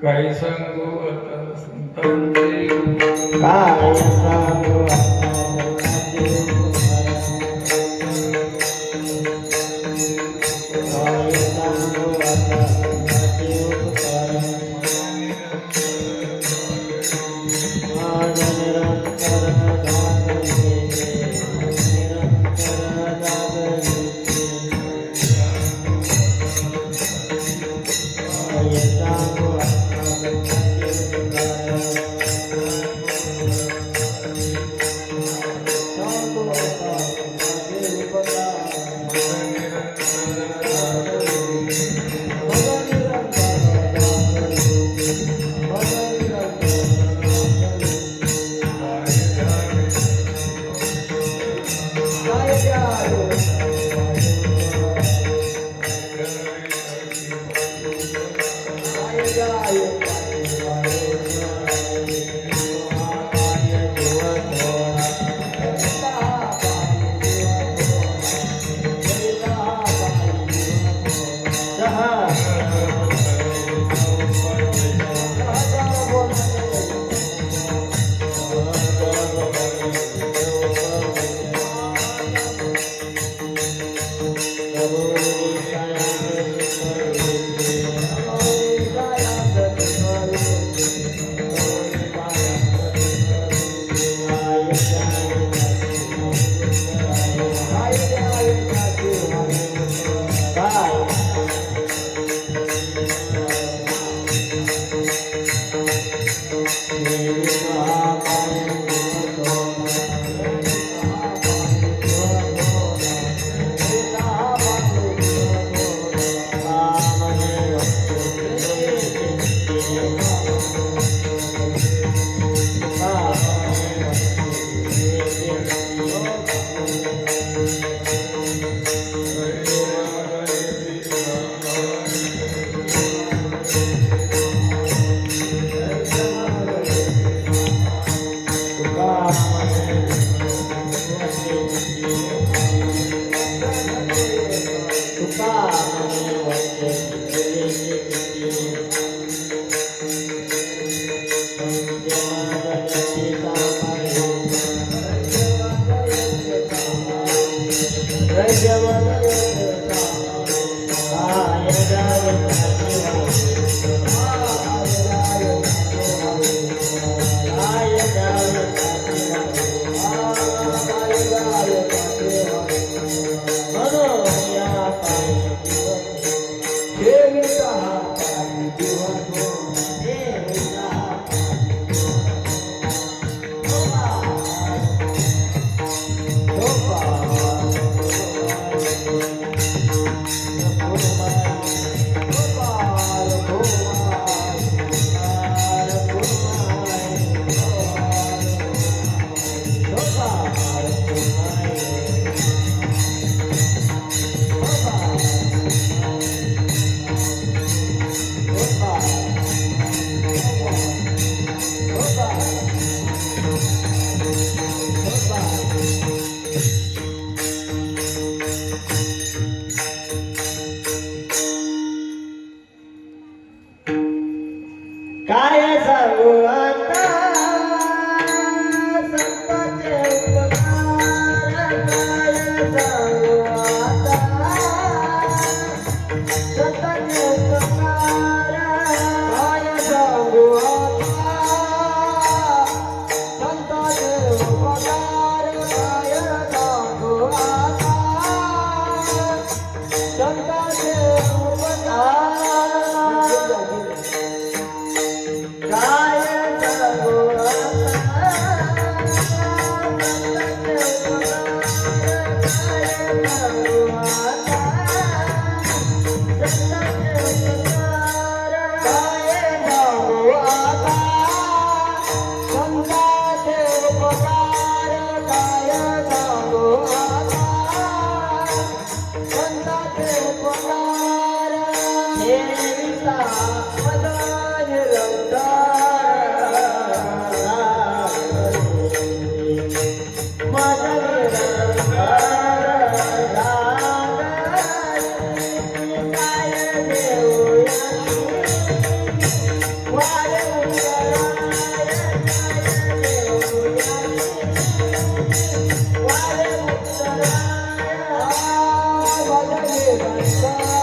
काय सांगू आता संतांचे काय सांगू काय सांगू आता संतांचे उपकार काय सांगू आता संतांचे उपकार काय सांगू आता संतांचे उपकार काय सांगू आता संतांचे Bye.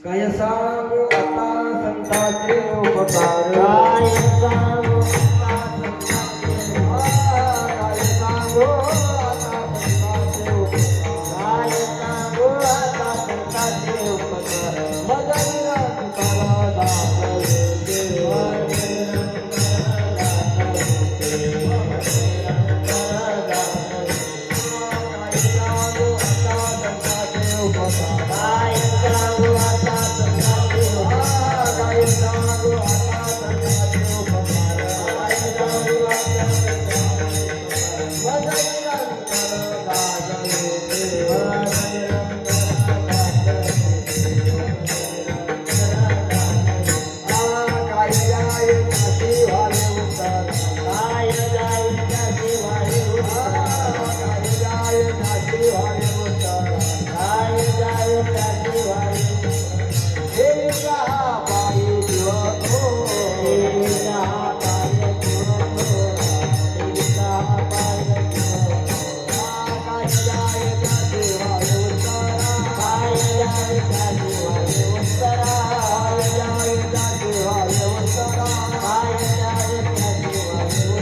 काय सांगू आता संतांचे उपकार काय सांगू आता संतांचे उपकार काय सांगू आता संतांचे उपकार मदन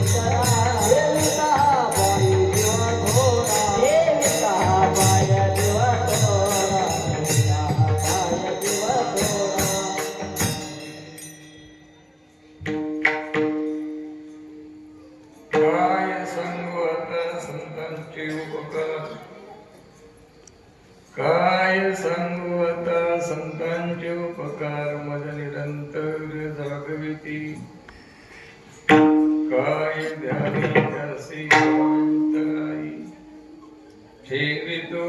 तुकारा काय सांगू आता संतांचे उपकार काय सांगू आता संतांचे उपकार मज निरंतर जागविती काय द्यावे त्यासी अंतराई ठेवितो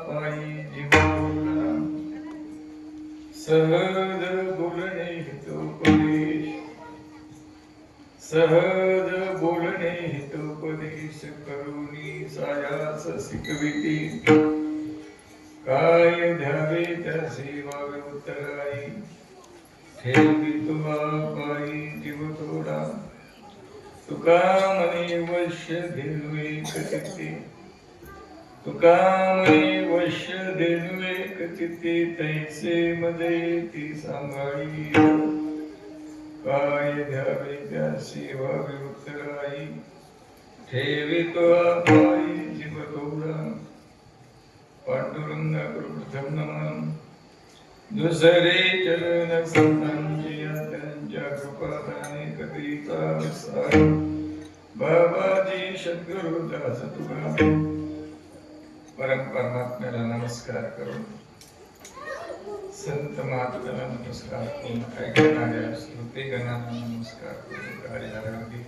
पायी जीवना सहज बोलणे हितोपदेश सहज बोलणे हितोपदेश करुणी सायास शिकविती काय द्यावे त्या सेवावे उत्तराई ठेवितो पायी जीव थोडा तुका मने वश्य धेनु एक चित्ती तुका मने वश्य धेनु एक चित्ती तैसे मध्ये ती सांभाळी काय द्यावे त्या सेवावे उत्तराई ठेवितो पायी जीव थोडा पांडुरंग प्रथम नमन दुसरे चरण संतांची त्यांच्या कृपादाने कधीचा विसार बाबाजी सद्गुरुदास तुका परम परमात्म्याला नमस्कार करून संत महात्म्याला नमस्कार करून ऐकणाऱ्या श्रोतेगणांना नमस्कार करून कार्यालयामध्ये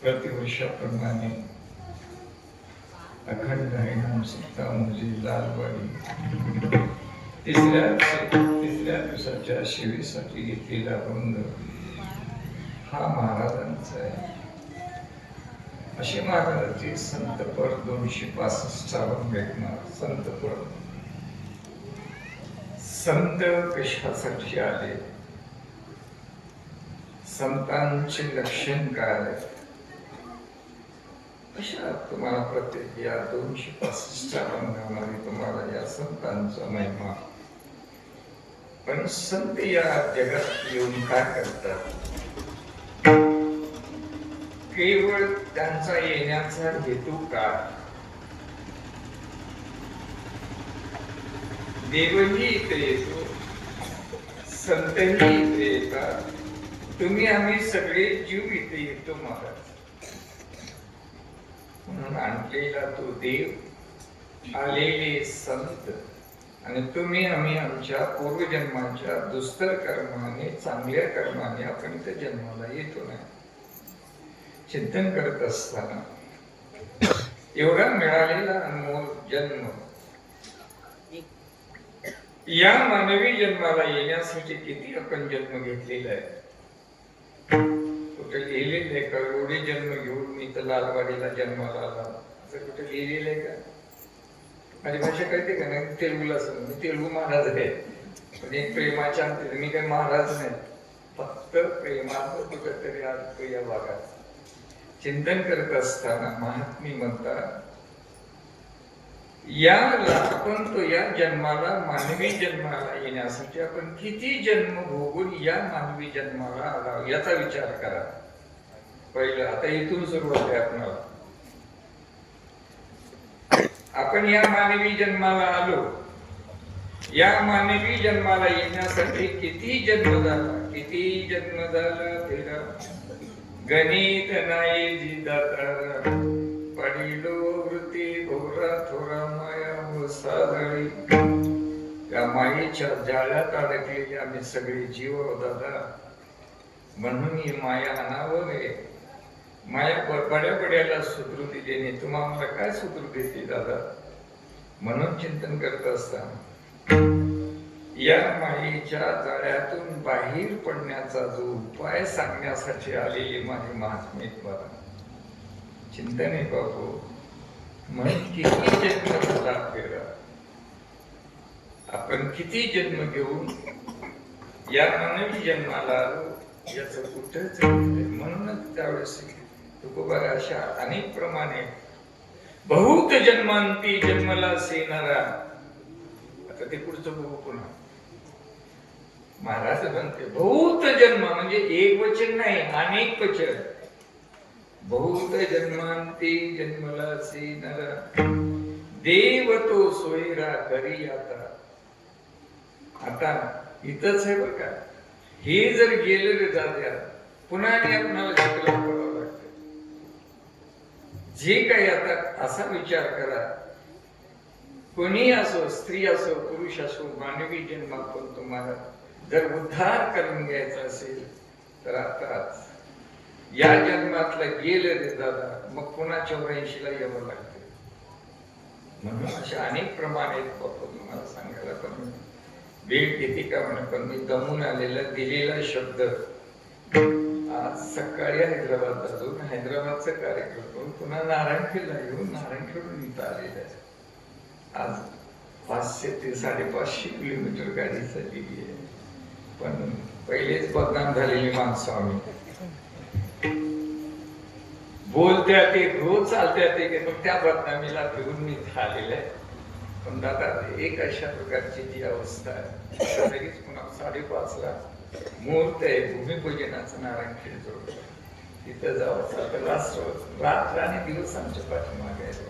प्रतिवर्षाप्रमाणे अखंड हरिनाम सप्ताह लालवाडी तिसऱ्या दिवसाच्या शिवेसाठी घेतलेला भंग हा महाराजांचा आहे. अशी महाराजांची संतपर 265 भेटणार. संतपर संत कशासाठी आले, संतांचे लक्षण काय आहे, अशा तुम्हाला प्रत्येक या 265 रंगामध्ये तुम्हाला या संतांचा महिमा. पण संत या जगात येऊन काय करतात, केवळ त्यांचा येण्याचा हेतू काय, देवही इथे येतो, संतही इथे येतात, तुम्ही आम्ही सगळे जीव इथे येतो महाराज. म्हणून आणलेला तो देव, आलेले संत, आणि तुम्ही आम्ही आमच्या पूर्वजन्माच्या दुस्तर कर्माने, चांगल्या कर्माने आपण इथे जन्माला येतो नाही. चिंतन करत असताना एवढा मिळालेला अनमोल जन्म, या मानवी जन्माला येण्यासाठी किती आपण जन्म घेतलेला आहे. कुठे लिहिलेलं आहे का एवढे जन्म घेऊन मी तर लालवाडीला जन्माला आला, असं कुठे लिहिलेलं आहे का? माझी भाषा कळते का नाही? तेलुगूला असं मी तेलुगू महाराज आहे, पण एक प्रेमाच्या मी काही महाराज नाही, फक्त प्रेमाचं कुठेतरी आज या भागात चिंतन करत असताना महात्मी म्हणतात, आपण तो या जन्माला, मानवी जन्माला येण्यासाठी आपण किती जन्म भोगून या मानवी जन्माला आला याचा विचार करा. पहिलं आता इथून सुरुवात आहे आपल्याला. आपण या मानवी जन्माला आलो, या मानवी जन्माला येण्यासाठी किती जन्म झाला, किती जन्म झाला तेरा गणित नाही जिदातार, पडिलो वृत्ती भोरा थोरा माया साधळी. या मायेच्या जाळ्यात अडकलेले आम्ही सगळे जीव दादा. म्हणून ही माया अनावर आहे. माया बड्या बड्याला सुधरू देणे, तुम्हाला काय सुधरू देते दादा? म्हणून चिंतन करत असताना या मायेच्या जाळ्यातून बाहेर पडण्याचा जो उपाय सांगण्यासाठी आलेले माझे महात्मे द्वारा चिंतन आहे बाबू. म्हणून किती जन्म झाला आपल्याला, आपण किती जन्म घेऊन या मानवी जन्माला आलो याचं कुठंच. म्हणूनच त्यावेळेस तुकोबा अशा अनेक प्रमाणे बहुत जन्मांती जन्मला सेनारा. आता ते पुढचं बघू पुन्हा. महाराज म्हणते बहुत जन्म म्हणजे एक वचन नाही, अनेक वचन. बहुत जन्मांती जन्मला सेनारा, देव तो सोयरा करी आता. आता इथंच आहे बरं का, हे जर गेलं रे दाद्या पुन्हा आपणाला शिकलं पडावं लागतं. जे काही आता असा विचार करा, कोणी असो, स्त्री असो, पुरुष असो, मानवी जन्मातून तुम्हाला जर उद्धार करून घ्यायचा असेल तर आताच या जन्मातलं गेलं रे दादा, मग पुन्हा 84ला यावं लागतं. म्हणून अशा अनेक प्रमाणे तुम्हाला सांगायला पण वेळ घेते का म्हणा, पण मी दमून आलेला दिलेला शब्द आज सकाळी हैदराबादला जाऊन हैदराबादचा कार्यक्रम करून पुन्हा नारायणखेडला येऊन नारायणखेडून इथं आलेला आहे. आज 500 ते 550 किलोमीटर गाडी चाललेली आहे. पण पहिलेच बदनाम झालेली माणसं आम्ही. बोलत्या ते रोज चालत्या ते, मग त्या बदनामीला फिरून मी इथं आलेलं आहे. पण दादा एक अशा प्रकारची जी अवस्था आहे, लगेच पुन्हा 5:30ला मुहूर्त आहे भूमिपूजनाचं नारायणखेड जवळ. तिथं जावं रात्र आणि दिवस आमच्या पाठीमागे आहे.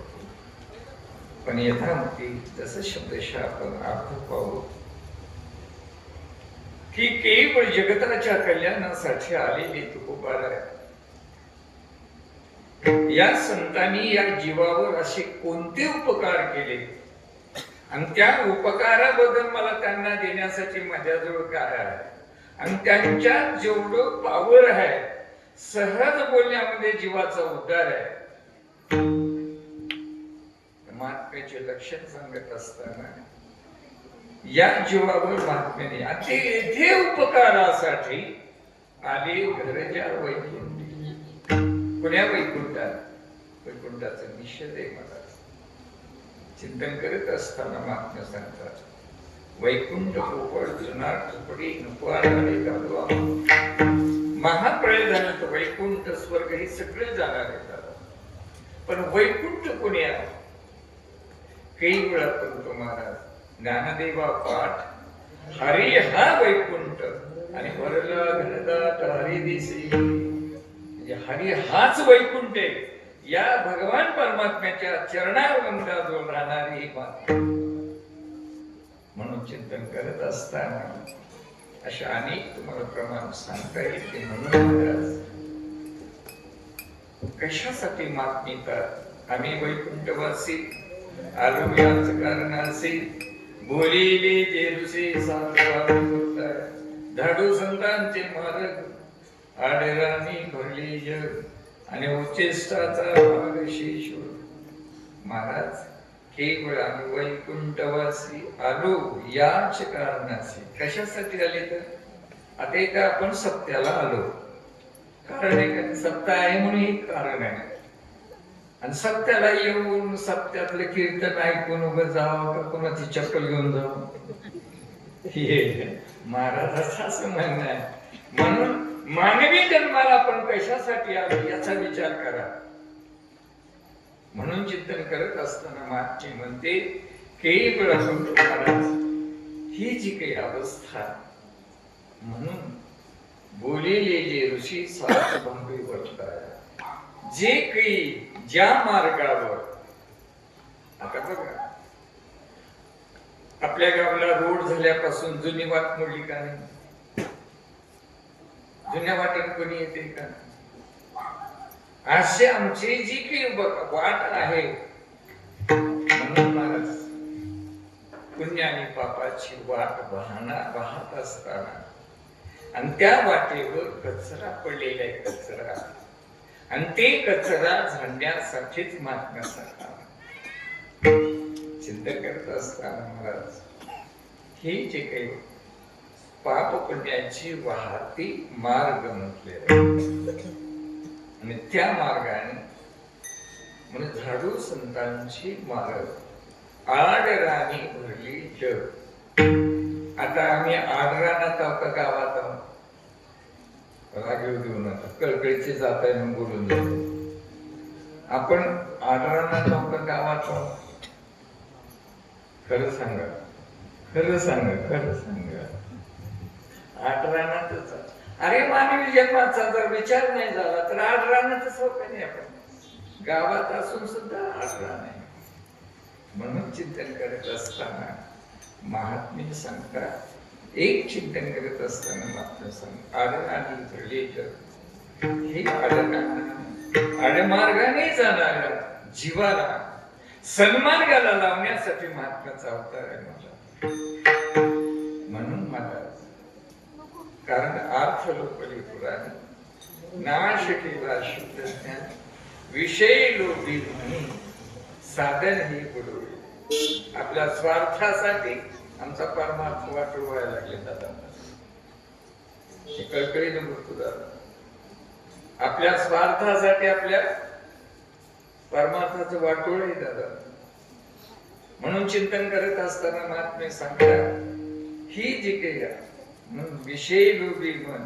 पण यथामती जसं शब्दशः आपण अर्थ पाहू की केवळ जगताच्या कल्याणासाठी आलेले तुकोबार आहे. या संतांनी या जीवावर असे कोणते उपकार केले आणि त्या उपकाराबद्दल मला त्यांना देण्यासाठी माझ्याजवळ काय आहे, आणि त्यांच्यात जेवढं पावर आहे, सहज बोलण्यामध्ये जीवाचा उद्धार आहे. महात्म्याचे लक्षण सांगत असताना या जीवावर महात्म्याने आता येथे उपकारासाठी आले घरच्या वैकुंठी. पुण्या वैकुंठात, वैकुंठाचा निषेध आहे. मला चिंतन करत असताना महात्म्य सांगतात, वैकुंठ पोपळ जुनार झोपडी नको महाप्रळय झालं तर वैकुंठ स्वर्ग हे सगळे जाणार आहेत. पण वैकुंठ कोणी आहे? काही वेळा करतो महाराज ज्ञानदेवा पाठ, हरी हा वैकुंठ आणि वरला घनदाट हरी दिसे. म्हणजे हरी हाच वैकुंठ आहे. या भगवान परमात्म्याच्या चरणारविंदाजवळ राहणारी ही माता. म्हणून चिंतन करत असताना अशा अनेक तुम्हाला प्रमाण सांगता येते. म्हणून कशासाठी मात नेतात? आम्ही वैकुंठवासी आलो याच कारण असे बोलिले जे ऋषी धाडू संतांचे मार्ग आडराणी भरली जग आणि उच्चेष्टाचा भाग शेषवर. महाराज केवळ आम्ही वैकुंठवासी आलो याच कारणाचे. कशासाठी आले तर आता इथं आपण सत्याला आलो, कारण आहे सत्य आहे म्हणून एक कारण आहे. आणि सत्याला येऊन सत्यातलं कीर्तन ऐकून उभं जावं का कोणाची चप्पल घेऊन जावं, हे महाराजाचं असं म्हणणं आहे. म्हणून मानवी जन्माला आपण कशासाठी आलो याचा विचार करा. म्हणून चिंतन करत असताना महात्मे म्हणते केवळ महाराज ही जी काही अवस्था, म्हणून बोलेले जे ऋषी साधू वर्तात, जे काही ज्या मार्गावर. आता बघा आपल्या गावाला रोड झाल्यापासून जुनी वाट मोडली का नाही? जुन्या वाटेत कोणी येते का? असे आमची जी काही वाट आहे. म्हणून महाराज पुण्य आणि पापाची वाट वाहत असताना आणि त्या वाटेवर कचरा पडलेला आहे, कचरा, आणि ते कचरा झाडण्यासाठीच महात्म्याचा चिंतन करत असताना महाराज हे जे काही पाप पुण्याची वाहती मार्ग म्हटले आणि त्या मार्गाने म्हणजे झाडू संतांची मार्ग आडराणी भरली जग. आता आम्ही आडरानात आहोत का गावात आहोत? रागीव देऊ नका, कळकळीचे जात आहे म्हणून बोलून जातो. आपण आडरानात आहोत का गावात आहोत? खरं सांगा, खरं सांगा, खरं सांगा. आडरानातच. अरे मानवी जन्माचा जर विचार नाही झाला तर आडरानातच होत नाही. आपण गावात असून सुद्धा आडरान आहे. म्हणून चिंतन करत असताना महात्मे सांगतात, एक चिंतन करत असताना महात्मे सांगतात आडराणी भरले जग. हे आडमार्गाने जाणाऱ्या जीवाला सन्मार्गाला लावण्यासाठी महात्म्याचा अवतार आहे माझा. म्हणून महाराज कारण अर्थ लोकली पुराण नाश केला शुद्ध ज्ञान विषय लोभी म्हणून साधन हे बुडवले. आपल्या स्वार्थासाठी आमचा परमार्थ वाटोळ व्हायला लागले दादा. हे कळकळीने बोलतो दादा. आपल्या स्वार्थासाठी आपल्या परमार्थाचं वाटोळ आहे दादा. म्हणून चिंतन करत असताना महात्मे सांगतात ही जी काही विषय लोभी मन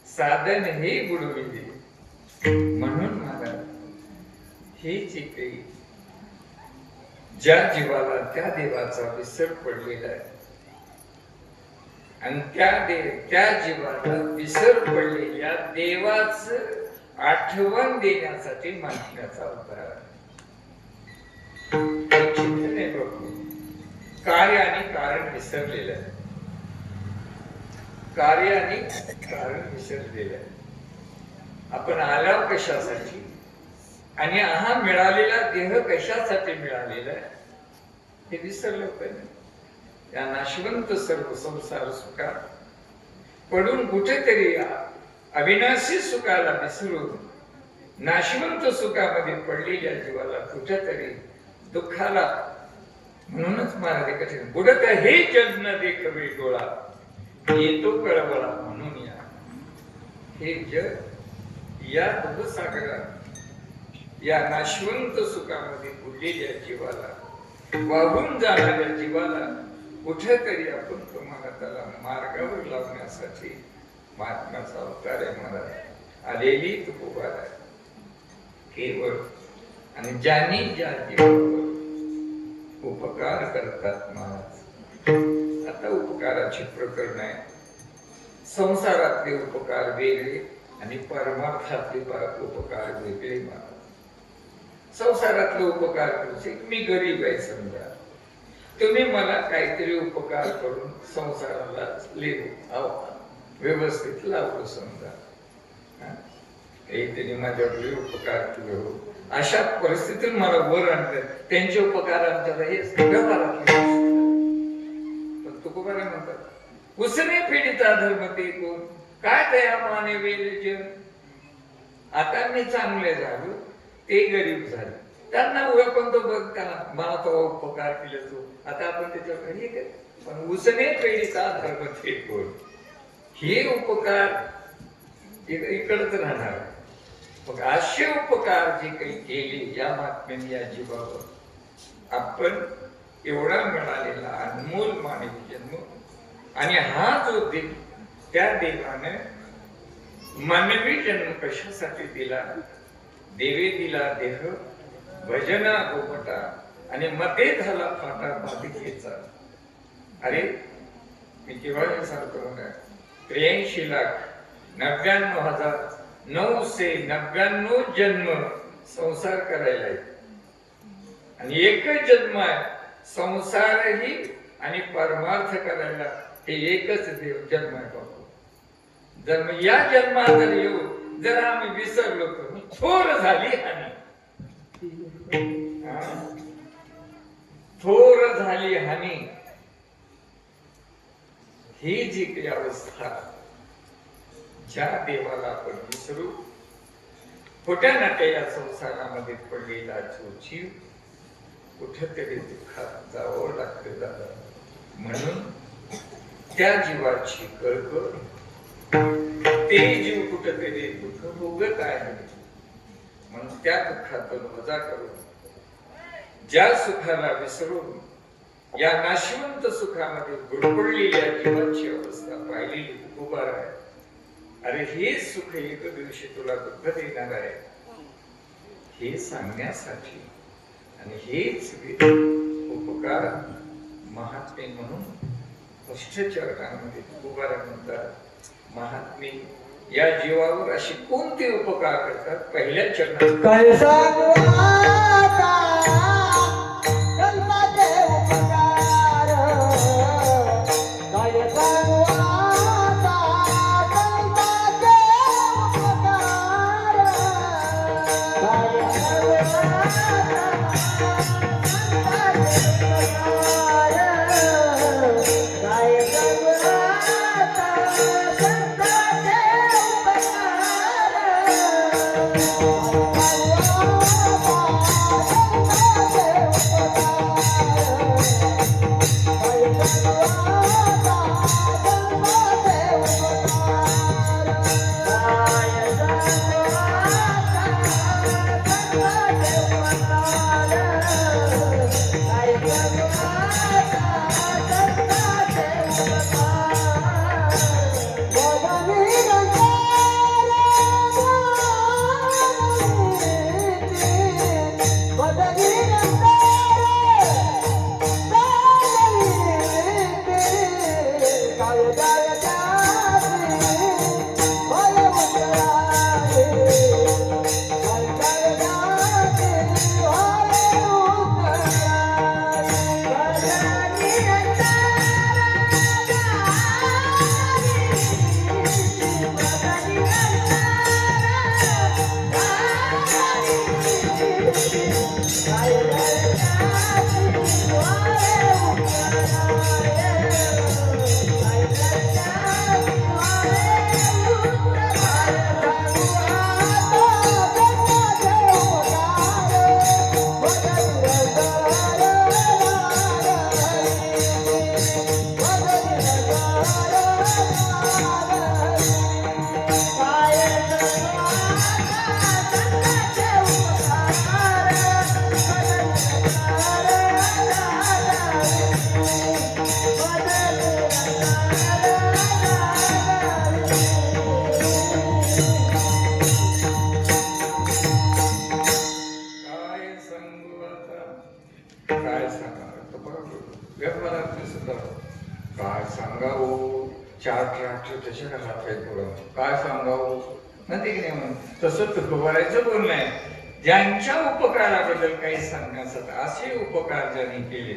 साधन हे बुडविले. म्हणून महाराज हे जे काही ज्या जीवाला त्या देवाचा विसर पडलेला आहे आणि त्या जीवाला विसर पडलेल्या देवाच आठवण देण्यासाठी महात्म्याचा अवतार आहे. चिंतन आहे प्रभू. कार्य आणि कारण विसरलेलं आहे. कार्य आणि कारण विसरलेलं आहे. आपण आल्यावर कशासाठी आणि हा मिळालेला देह कशासाठी मिळालेला आहे हे विसरलं पाहिजे. या नाशवंत सर्व संसार सुखात पडून कुठेतरी अविनाशी सुखाला विसरून नाशवंत सुखामध्ये पडलेल्या जीवाला कुठेतरी दुःखाला. म्हणूनच महाराज कठीण बुडत हे जग न देखवे डोळा येतो कळवळा. म्हणून या हे जग या दुःखसागरात या नाशवंत सुखामध्ये बुडलेल्या जीवाला वाहून जाणाऱ्या जीवाला कुठेतरी आपण तुम्हाला त्याला मार्गावर लावण्यासाठी महात्म्याचा अवतार आहे महाराज. आलेली तुकोबार आहे केवळ. आणि ज्यांनी ज्या जीवावर उपकार करतात महाराज. आता उपकाराची प्रकरण आहे. संसारातले उपकार वेगळे आणि परमार्थातले उपकार वेगळे महाराज. संसारातले उपकार करायचे. मी गरीब आहे समजा तुम्ही मला काहीतरी उपकार करून संसाराला व्यवस्थित लावलं समजा. काहीतरी माझ्याकडे उपकार केले हो, अशा परिस्थितीत मला वर आणलं. त्यांचे उपकार आमच्याला हे व्यवहारातले. पण तुकोबारा म्हणतात उसने पीडिता धर्म ते कोण काय दया माने वेल. आता मी चांगले झालो, ते गरीब झाले, त्यांना पण तो बघ मला तो उपकार केला तो. आता आपण त्याच्याकडे हे काय, पण उसने पीडिता धर्म ते कोण, हे उपकार इकडच राहणार. मग असे उपकार जे काही केले या महात्म्याने या जीवावर, आपण एवढा मिळालेला अनमोल मानवी जन्म, आणि हा जो देव, त्या देवाने मानवी जन्म कशासाठी दिला. देवे दिला देह भजना गोपटा, आणि मते झाला फाटा बाधिकेचा. अरे मी केव्हा हे सांगतो बघा, 83,99,999 जन्म संसार करायला आहे, आणि एकच जन्म आहे संसारही आणि परमार्थ करायला. हे एकच देव जन्म आहे बाबा. जन्म या जन्मात जर येऊ जर आम्ही विसरलो तर थोर झाली हानी. थोर झाली हानी. ही जी काही अवस्था, ज्या देवाला आपण विसरू, खोट्या नाट्या या संसारामध्ये पडलेला जो जीव कुठेतरी दुःखात जावं लागते दादा. म्हणून त्या जीवाची कळकळ, ते जीव कुठेतरी दुःख भोगत आहे, म्हणून त्या दुःखातून वजा करून ज्या सुखाला विसरून या नाशवंत सुखामध्ये गुरफडलेल्या जीवाची अवस्था पाहिलेली उभा आहे. अरे हे सुख एक दिवशी तुला दुःख देणार आहे, हे सांगण्यासाठी. आणि हेच उपकार महात्मे म्हणून चरणांमध्ये तुकोबारा म्हणतात. महात्मे या जीवावर अशी कोणते उपकार करतात. पहिल्या चरणात काय सांगू आता जन्माचे उपकार, काय सांगू आता जन्माचे उपकार, काय सांगू काय सांगावं. चार ट्रॅक्टर त्याच्या हात आहेत पुढं, काय सांगावं म्हणते की नाही. म्हणून तसं तुकोबारायचं बोलणं आहे. ज्यांच्या उपकाराबद्दल काही सांगण्यासाठी, असे उपकार ज्यांनी केले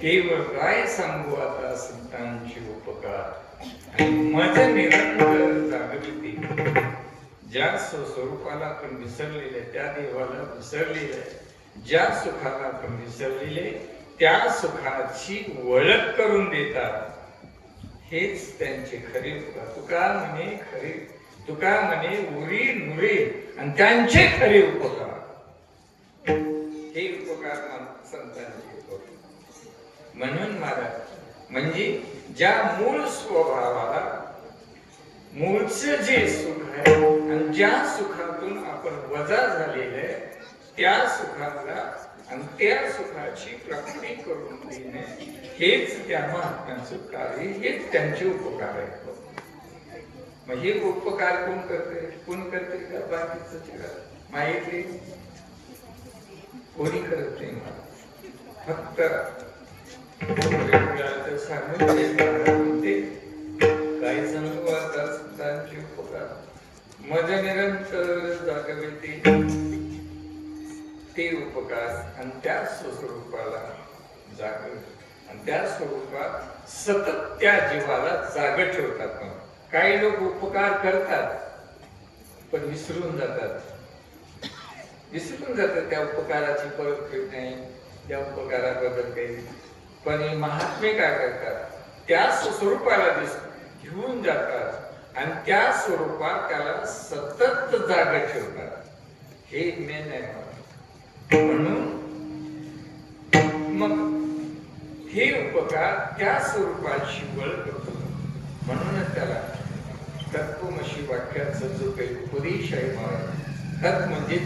केवळ काय सांगू आता संतांचे उपकार आणि मज निरंतर जागविते. ज्या स्वरूपाला आपण विसरलेले, त्या देवाला विसरलेले, ज्या सुखाला आपण विसरलेले त्या सुखाची ओळख करून देतात. हेच त्यांचे खरे उपकार. तुका म्हणे उरी नुरे आणि त्यांचे खरे उपकार. हे उपकार संतांचे उपकार. म्हणून महाराज म्हणजे ज्या मूळ स्वभावाला मूळचं जे सुख आहे आणि ज्या सुखातून आपण वजा झालेले त्या सुखाला आणि त्या सुखाची प्राप्ती करून देणे हेच त्या महात्म्यांचं कार्य, हेच त्यांचे उपकार आहेत. मग हे उपकार कोण करते का? बाकीचं माहिती कोणी करत नाही. फक्त काही सांगू आता संतांचे उपकार. मज निरंतर जागविते ते उपकार आणि त्या स्वरूपाला जागवत आणि त्या स्वरूपात सतत त्या जीवाला जाग ठेवतात. काही लोक उपकार करतात पण विसरून जातात त्या उपकाराची परतफेड नाही, त्या उपकाराबद्दल काही. पण महात्मे काय करतात? त्या स्वरूपाला घेऊन जातात आणि त्या स्वरूपात त्याला सतत जाग ठेवतात. हे मेन आहे. म्हणून मग हे उपकार त्या स्वरूपाची ओळख करतो. म्हणूनच त्याला तत्वमसी वाक्याचा जो काही उपदेश आहे महाराज, तत् म्हणजे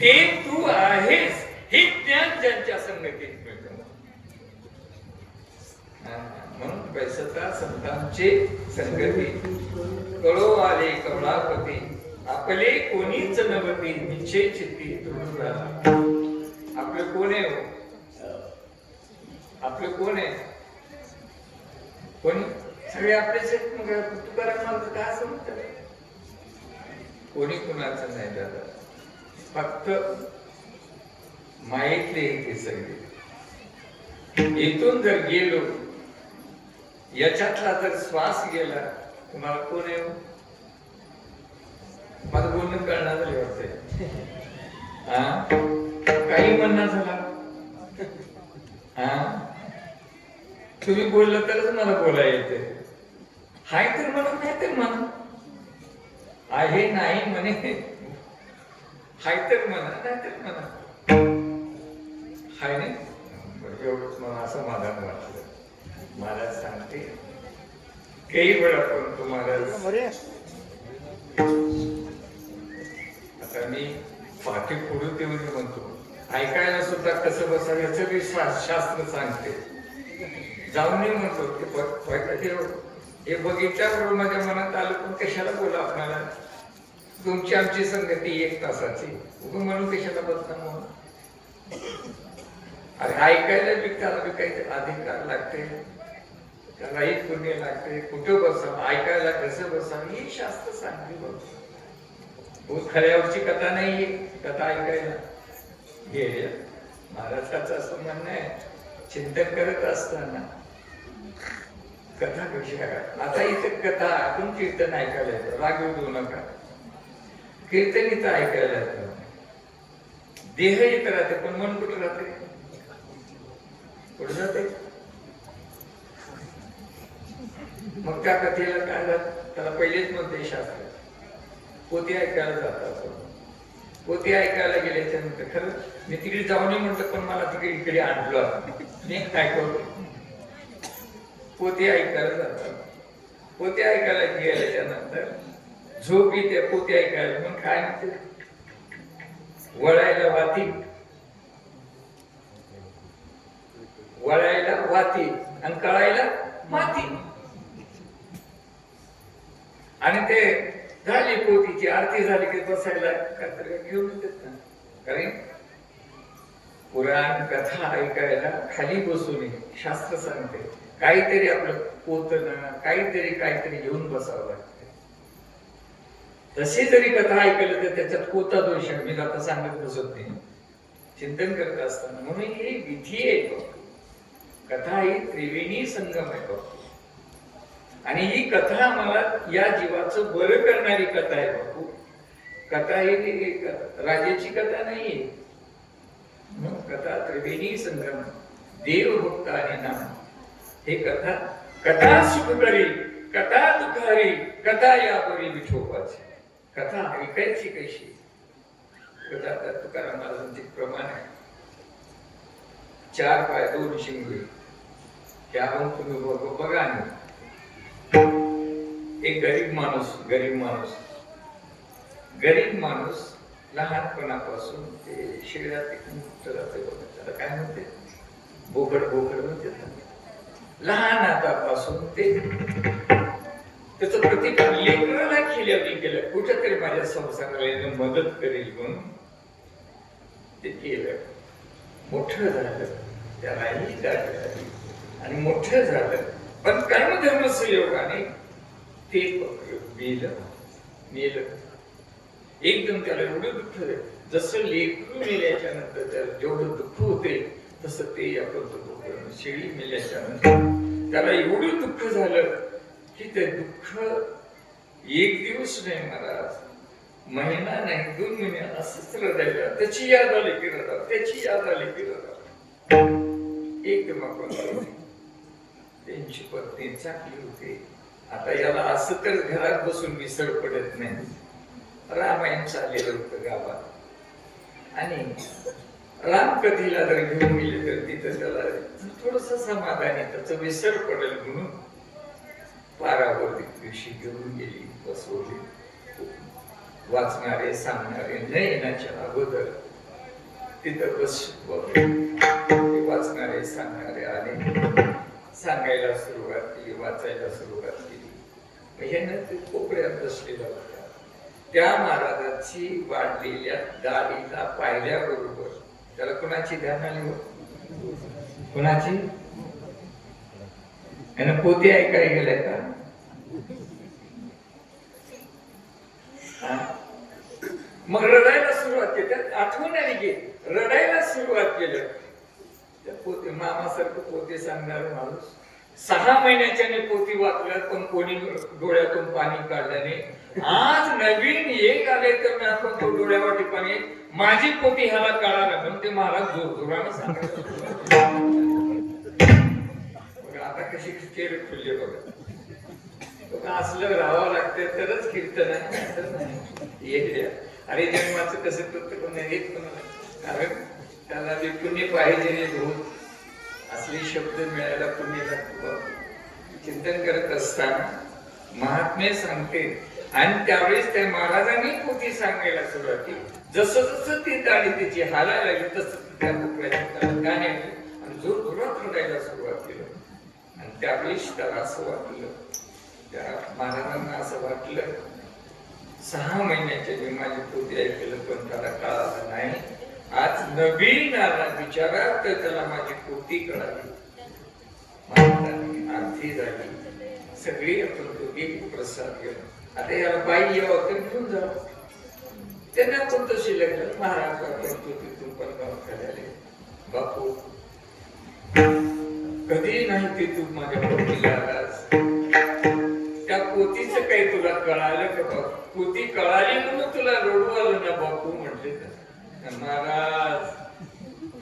ते तू आहेस हे ज्ञान ज्यांच्या संगतीत मिळतं. म्हणून पैसता संतांचे संगती कळो आले कमलापती आपले कोणीच नवती निश्चय चित्ती दृढ झाला. आपलं कोण आहे? आपलं कोण आहे? कोणी? सगळे आपलेच आहेत. मग तुकाराम महाराज काय असं म्हणतात? कोणी कुणाचं नाही दादा, फक्त माहितले ते सगळे. इथून जर गेलो, याच्यातला जर श्वास गेला, तुम्हाला कोण आहे? माझं बोलणं कळणार झाले वाटतंय. काही म्हणणं झाला, तुम्ही बोललं तरच मला बोलायला येते. हाय तर म्हणा, नाही तर म्हणा. आहे नाही म्हणे, हाय तर म्हणा, नाही तर म्हणा. हाय नाही एवढंच मला असं समाधान वाटलं. महाराज सांगते काही वेळा पण तुम्हाला आता मी पाठी पुढे देऊन म्हणतो, ऐकायला सुद्धा कसं बसावं याचं बी शास्त्र सांगते. जाऊन नाही म्हणतो हे बघितल्याबरोबर माझ्या मनात आलं, पण कशाला बोला आपल्याला, तुमची आमची संगती 1 तासाची, म्हणून कशाला बसता म्हणून. अरे ऐकायला बी त्याला बी काही अधिकार लागते, त्यालाही पुण्य लागते. कुठं बसावं, ऐकायला कसं बसावं हे शास्त्र सांगते. बघ खऱ्यावरची कथा नाहीये, कथा ऐकायला हे महाराजाचं असं म्हणणं आहे. चिंतन करत असताना कथा कशी आहे. आता इथं कथा आपण कीर्तन ऐकायला येतं, राग देऊ नका. कीर्तन इथं ऐकायला येतं, देह इथं राहते पण मन कुठं राहते? कुठं जाते? मग त्या कथेला काय झालं? त्याला पहिलेच म्हणते शास्त्र पोती ऐकायला जातात. पोती ऐकायला गेल्याच्या नंतर खरं मी तिकडे जाऊन म्हटलं, पण मला तिकडे इकडे आणलं. मी काय करतो? पोती ऐकायला जातात. पोती ऐकायला गेल्याच्या नंतर झोप येते पोती ऐकायला. मग काय म्हणते? वळायला वाती, वळायला वाती आणि कळायला माती. आणि ते झाली पोतीची आरती झाली की बसायला काहीतरी घेऊन येतात ना. कारण पुराण कथा ऐकायला खाली बसून शास्त्र सांगते काहीतरी आपलं पोतणं काहीतरी घेऊन बसावं लागते. तशी जरी कथा ऐकलं तर त्याच्यात कोणता दोष आहे मी आता सांगत बसत नाही, चिंतन करत असताना. म्हणून ही विधी आहे. कथा ही त्रिवेणी संगम आहे बापू. आणि ही कथा मला या जीवाचं बरं करणारी कथा आहे बापू. कथा ही राजाची कथा नाहीये. कथा त्रिवेणी संगम, देव भक्त आणि नाम. हे कथा कथा सुख करी, कथा दुखारी, कथा या बरी विठोबाची. कथा ऐकायची कशी? कथा तुकाराम महाराजांचे प्रमाण आहे. 4 पाय 2 शिंगे. त्याहून तुम्ही बघा ना, एक गरीब माणूस लहानपणापासून ते शेळ्या पिकून जाते बघा. त्याला काय म्हणते? बोकड म्हणते. लहान हातापासून ते त्याचं प्रतिकार लेकराला केलं. कुठेतरी माझ्या संसाराला मदत करेल म्हणून ते केलं. मोठं झालं, त्यालाही जाग झाली आणि मोठं झालं. पण कर्मधर्म संयोगाने ते मेलं. एकदम त्याला एवढं दुःख झालं. जसं लेकरू मेल्याच्या नंतर त्याला जेवढं दुःख होते, तसं ते आपण शेळी मेल्याच्या नंतर त्याला एवढं दुःख झालं की ते दुःख 1 दिवस नाही महाराज, महिना नाही, 2 महिने असंच रडायला. त्याची याद आली की रडा, त्याची याद आली की रडा. एकदम आपण त्यांची पत्नी चांगली होती. आता याला असं तर घरात बसून विसर पडत नाही. रामायण चाललेलं होतं गावात आणि रामकथेला जर घेऊन गेले तर तिथं त्याला थोडस समाधानी, त्याचं विसर पडेल म्हणून पारावर दिवशी घेऊन गेली, बसवली. वाचणारे सांगणारे न येण्याच्या अगोदर तिथं वाचणारे सांगणारे आले. सांगायला सुरुवात केली, वाचायला सुरुवात केली. ह्यानं ते कोपऱ्यात बसलेला होता. त्या महाराजाची वाढलेल्या दाढीला पाहिल्याबरोबर त्याला कुणाची ध्यान आली? कुणाची? यानं पोते ऐकायला गेलाय का? मग रडायला सुरुवात केली. त्यात आठवण आली की रडायला सुरुवात केलं. त्या पोते मामासारखं पोते सांगणार माणूस 6 महिन्याच्याने पोती वाचल्यात, पण कोणी डोळ्यातून पाणी काढल्याने. आज नवीन एक आले तर मी आपण तो डोळ्यावाटी पाणी, माझी पोती ह्याला कळाला म्हणून ते महाराज जोरानं सांगायचं. आता कशी चेहरे खुलले बघा. असलं राहावं लागते तरच कीर्तन आहे. अरे जन्माचं कसं प्रत्येक नाही येत कोणाला, कारण त्याला जे पुण्य पाहिजे रे भाऊ, असले शब्द मिळायला पुण्य लागतो. चिंतन करत असताना महात्मे सांगते आणि त्यावेळेस त्या महाराजांनी पोथी सांगायला सुरुवात केली. जसं जसं ती दाढी त्याची हालायला लागली तसं त्या कोपऱ्यात गाणे आणि जोर जोरात रडायला सुरुवात केली. आणि त्यावेळेस त्याला असं वाटलं, त्या महाराजांना असं वाटलं 6 महिन्याच्या मी माझी पोथी ऐकलं, पण त्याला कळालं नाही. आज नवीन आला बिचारा तर त्याला माझी पोथी कळाली. आरती झाली, सगळी आपण दोघे प्रसाद घेऊन. आता याला बाई यावं तर घेऊन जावं. त्यांना पण तशी लागलं. महाराज तिथून पण झाले. बापू कधी नाही ते तू माझ्या पोथीला आलास. त्या पोथीचं काही तुला कळालं का बापू? पोथी कळाली म्हणून तुला रडू आलं ना बापू म्हटले. महाराज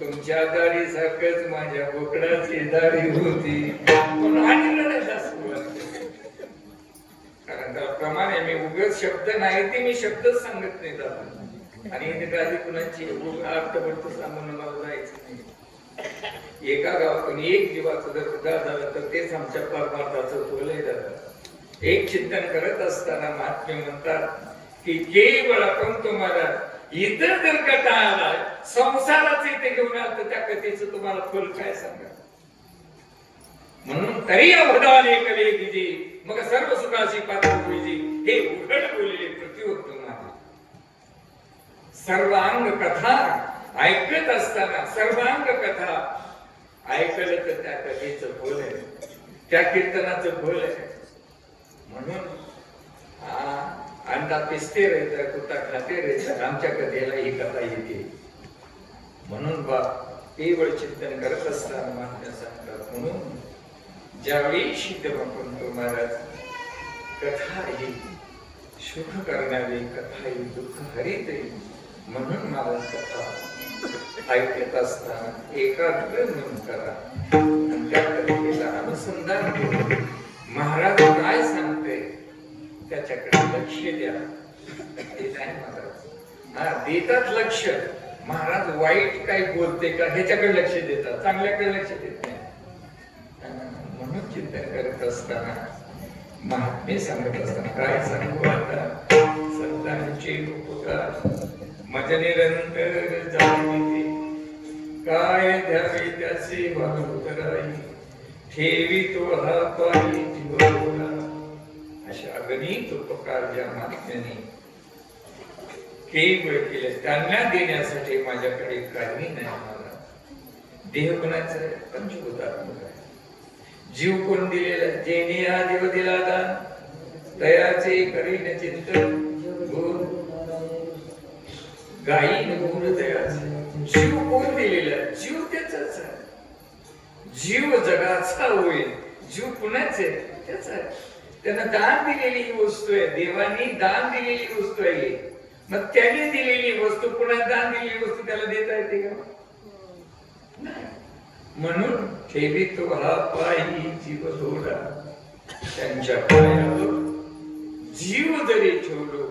तुमच्या दाढी सारखंच माझ्या बोकडाची दाढी होती. आणि रडायला सुरुवात केली. कारण त्या प्रमाणे मी उगाच शब्द नाही ते मी शब्दच सांगत नाही जात. आणि गादी कुणाची अर्थबर्थ सांगून मला जायचं नाही. एका गावातून एक जीवाचं जर उद्धार झालं तर तेच आमच्या परमार्थाचं फुलही झालं. एक चिंतन करत असताना महात्मे म्हणतात की केवळ आपण तुम्हाला इतर जर कथा आला संसाराचे इथे घेऊन आल तर त्या कथेचं तुम्हाला फल काय सांगा. म्हणून तरी अवधान हे कले दिजे मग सर्व सुखाची पात्र होईजे. हे उघड बोललेले प्रतिउत्तम आहे. सर्वांग कथा ऐकत असताना सर्वांग कथा ऐकलं तर त्या कथेचं फल आहे, त्या कीर्तनाचं फल आहे. म्हणून अंडा पिसते राहायचं, कुत्ता खाते राहायचं. आमच्या कथेला ही कथा येते. म्हणून बाप केवळ चिंतन करत असताना महात्म्य सांगतात. म्हणून ज्यावेळी सिद्धमंतो महाराज कथा ही सुख करणारी कथा ही दुःख हरित म्हणून मला कथा ऐकत असताना एकाग्र मन करा आणि त्या कथेला अनुसंधान करून महाराज काय सांगते त्याच्याकडे लक्ष द्या. ते नाही महाराज हा देतात लक्ष. महाराज वाईट काय बोलते का ह्याच्याकडे लक्ष देतात, चांगल्याकडे लक्ष देत नाही. म्हणून चिंतन करत असताना महात्मे सांगत असताना काय सांगू आता संतांचे उपकार मज निरंतर जाणीते काय द्यावे त्याचे वागुतराई ठेवी तो हा पायी जीवना. अशा अगणित उपकार ज्या महात्म्याने केवळ केले त्यांना देण्यासाठी माझ्याकडे काही नाही. मला देह कोणाचा आहे? पंचभूतात्मक आहे. जीव कोण दिलेला? जेणे हा देव दिला दान दयाचे करीन चिंतन गुण गायीन गुण दयाचे. जीव कोण दिलेला? जीव त्याचाच आहे. जीव जगाचा होईल. जीव कुणाचे? त्याचा आहे. त्यानं दान दिलेली ही वस्तू आहे. देवानी दान दिलेली वस्तू आहे. मग त्याने दिलेली वस्तू पुन्हा दान दिलेली वस्तू त्याला देता येते का? नाही. म्हणून ठेवी तो हा पायी जीव थोडा. त्यांच्या पायावर जीव जरी ठेवलो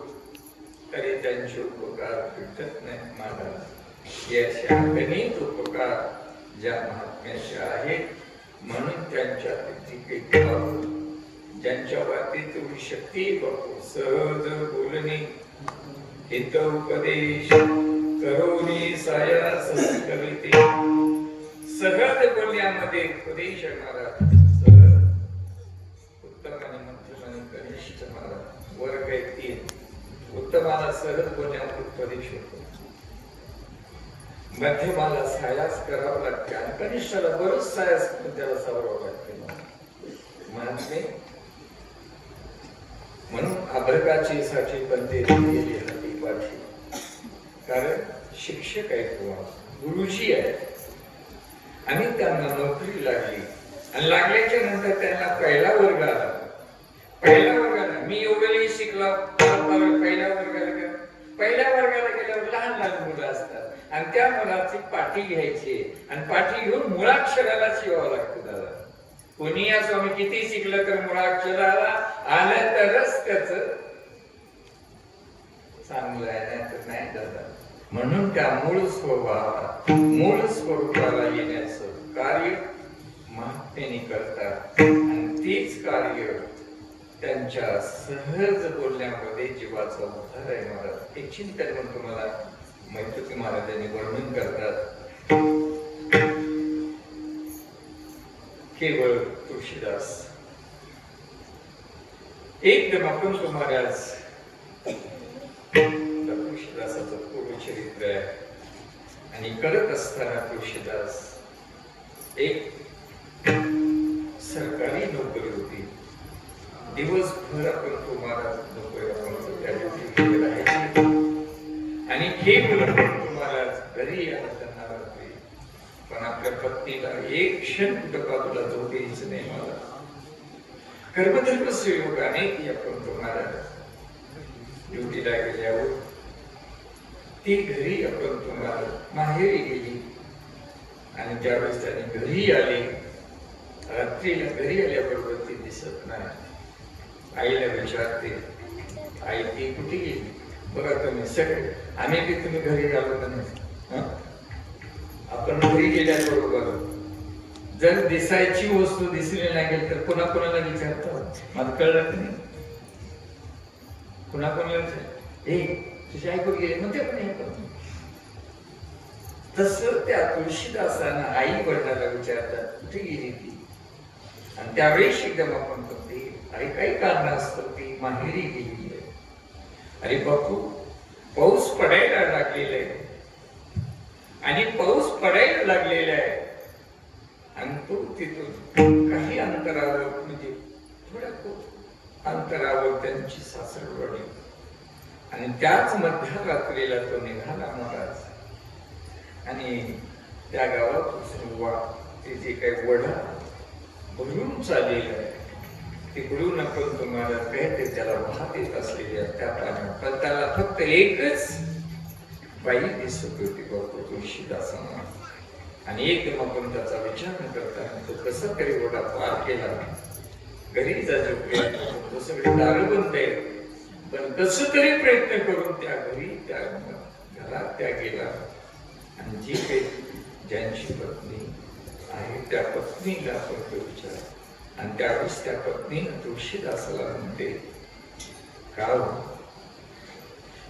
तरी त्यांचे उपकार भेटत नाही महाराज. याच्या गणित उपकार ज्या महात्म्याचे आहेत. म्हणून त्यांच्या ज्यांच्या वाटेत तेवढी शक्ती बघू सहज बोलणे हित उपदेश करोनी सायास कविते. सहज बोलण्यामध्ये उपदेश महाराज सहज उत्तम आणि मध्यम आणि कनिष्ठ महाराज वर्ग आहेत तीन. उत्तमाला सहज बोलण्यामध्ये उपदेश होतो, मध्यमाला सायास करावं लागते आणि कनिष्ठाला बरंच सायास त्याला सावरावं लागते. महात्मे म्हणून अभ्रकाची साठी पण ते गेली होती पाठी. कारण शिक्षक आहे किंवा गुरुजी आहे आणि त्यांना नोकरी लागली आणि लागल्याच्या नंतर त्यांना पहिला वर्ग आला. पहिल्या वर्गाला मी एवढंही शिकला. पहिल्या वर्गाला गेला. पहिल्या वर्गाला गेल्यावर लहान लहान मुलं असतात आणि त्या मुलाची पाठी घ्यायची आणि पाठी घेऊन मुळाक्षराला शिवावं लागतं. दादा कोणी या स्वामी किती शिकलं तर मुळाक्षराला आलं तरच त्याच चांगलं आहे, नाही तर नाही दादा. म्हणून त्या मूळ स्वरूपाला येण्याचं कार्य महात्म्याने करतात आणि तेच कार्य त्यांच्या सहज बोलण्यामध्ये जीवाचा उद्धार आहे महाराज. एक चिंतन म्हणून तुम्हाला मैत्रेय महाराजांनी वर्णन करतात. केवळ तुळशीदास एकदम आपण महाराज तुळशीदासाचं पूर्ण चरित्र आहे आणि करत असताना तुळशीदास एक सरकारी नोकरी होती. दिवसभर आपण महाराज नोकरी आपण त्या ड्युटी राहायची आणि केवळ महाराज घरी आला त्यांना रात्री पण आपल्या पत्नीला एक क्षण कुठं बाजूला जाऊ द्यायचं नाही. मला कर्मधर्म संयोगाने ती आपण तुम्हाला ड्युटीला गेल्यावर ती घरी आपण तुम्हाला माहेरी गेली आणि ज्यावेळेस त्याने घरी आली रात्रीला घरी आल्याबरोबर ती दिसत नाही. आईला विचारते आई ती कुठे गेली? बघा तुम्ही सगळे आम्ही बी तुम्ही घरी आलो का नाही? आपण घरी गेल्याबरोबर जर दिसायची वस्तू दिसली नाही गेली तर पुन्हा कोणाला विचारतो? मला कळलं नाही. पुन्हा कोणाला तुझी आई कुठे गेली म्हणते पण तस त्या तुळशीदासांना आई वडिलाला विचारतात कुठे गेली ती आणि त्यावेळेस एकदम आपण म्हणते अरे काही कारण असतं ती माहेरी गेली आहे. अरे बापू पाऊस पडायला लागलेला आहे आणि पाऊस पडायला लागलेला आहे आणि तो तिथून काही अंतरावर म्हणजे थोड्या अंतरावर त्यांची सासरवाडी आणि त्याच मध्यरात्रीला तो निघाला महाराज आणि त्या गावापासून ते जे काही वडा भरून चाललेलं आहे तिकडून आपण तुम्हाला काहीतरी त्याला वाहत येत असलेल्या त्या पाण्यात पण त्याला फक्त एकच बाई दिसत होती बाबा तुळशीदासांना आणि एकदम आपण त्याचा विचार न करता तो कसा तरी वडा पार केला घरी जायचं प्रयत्न सगळे दारं बंद आहेत पण कसं तरी प्रयत्न करून त्या घरी त्या घरात त्या गेला आणि जी काही ज्यांची पत्नी आहे त्या पत्नीला फक्त विचार आणि त्यावेळेस त्या पत्नीनं तुळशीदासाला म्हणते का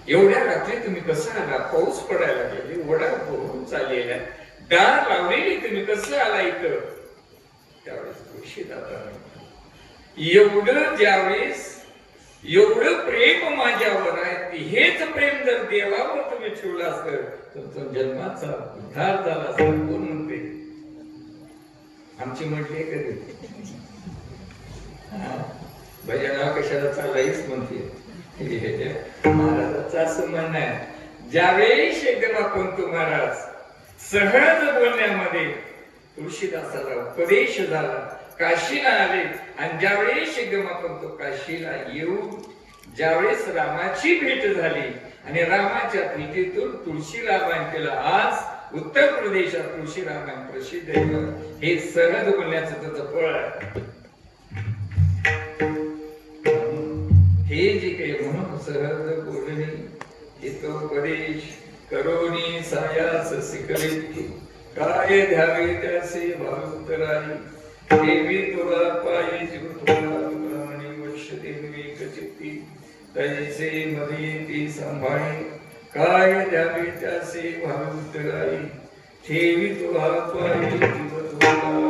एवढ्या रात्री तुम्ही कसं आला पाऊस पडायला गेले वडा भरून चाललेला दार लावलेली तुम्ही कसं आला इथं त्यावेळेस तुळशीदासाने एवढं ज्यावेळेस एवढं प्रेम माझ्यावर आहे हेच प्रेम जर देवावर तुम्ही ठेवलं असतं तर तो जन्माचा उद्धार झाला असता कोण म्हणते आमची म्हटली कधी भजना कशाला चालायच म्हणते महाराजाचं असं म्हणणं आहे ज्यावेळेस एकदम आपण तो महाराज सहज बोलण्यामध्ये तुळशीदासाला उपदेश झाला काशीला आले आणि ज्यावेळेस एकदम आपण तो काशीला येऊन ज्यावेळेस रामाची भेट झाली आणि रामाच्या भेटीतून तुळशीला केला आज उत्तर प्रदेशात तुळशी रामायण प्रसिद्ध आहे हे सहज बोलण्याचं त्याचं फळ आहे हे जे काही म्हणून सहज बोलणे हितोपदेश करोनी सायास शिकले काय ध्यावे त्याचे भावतराई देवी तुला पायी जीव तुला आणि वर्ष देवी चित्ती तैसे मध्ये ती सांभाळे काय द्यावे त्याचे भावतराई ठेवी तुला पायी जीव तुला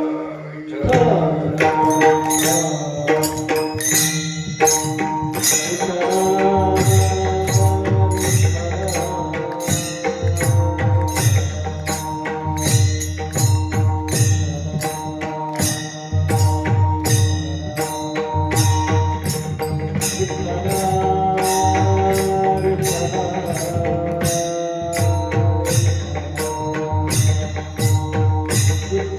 Thank you.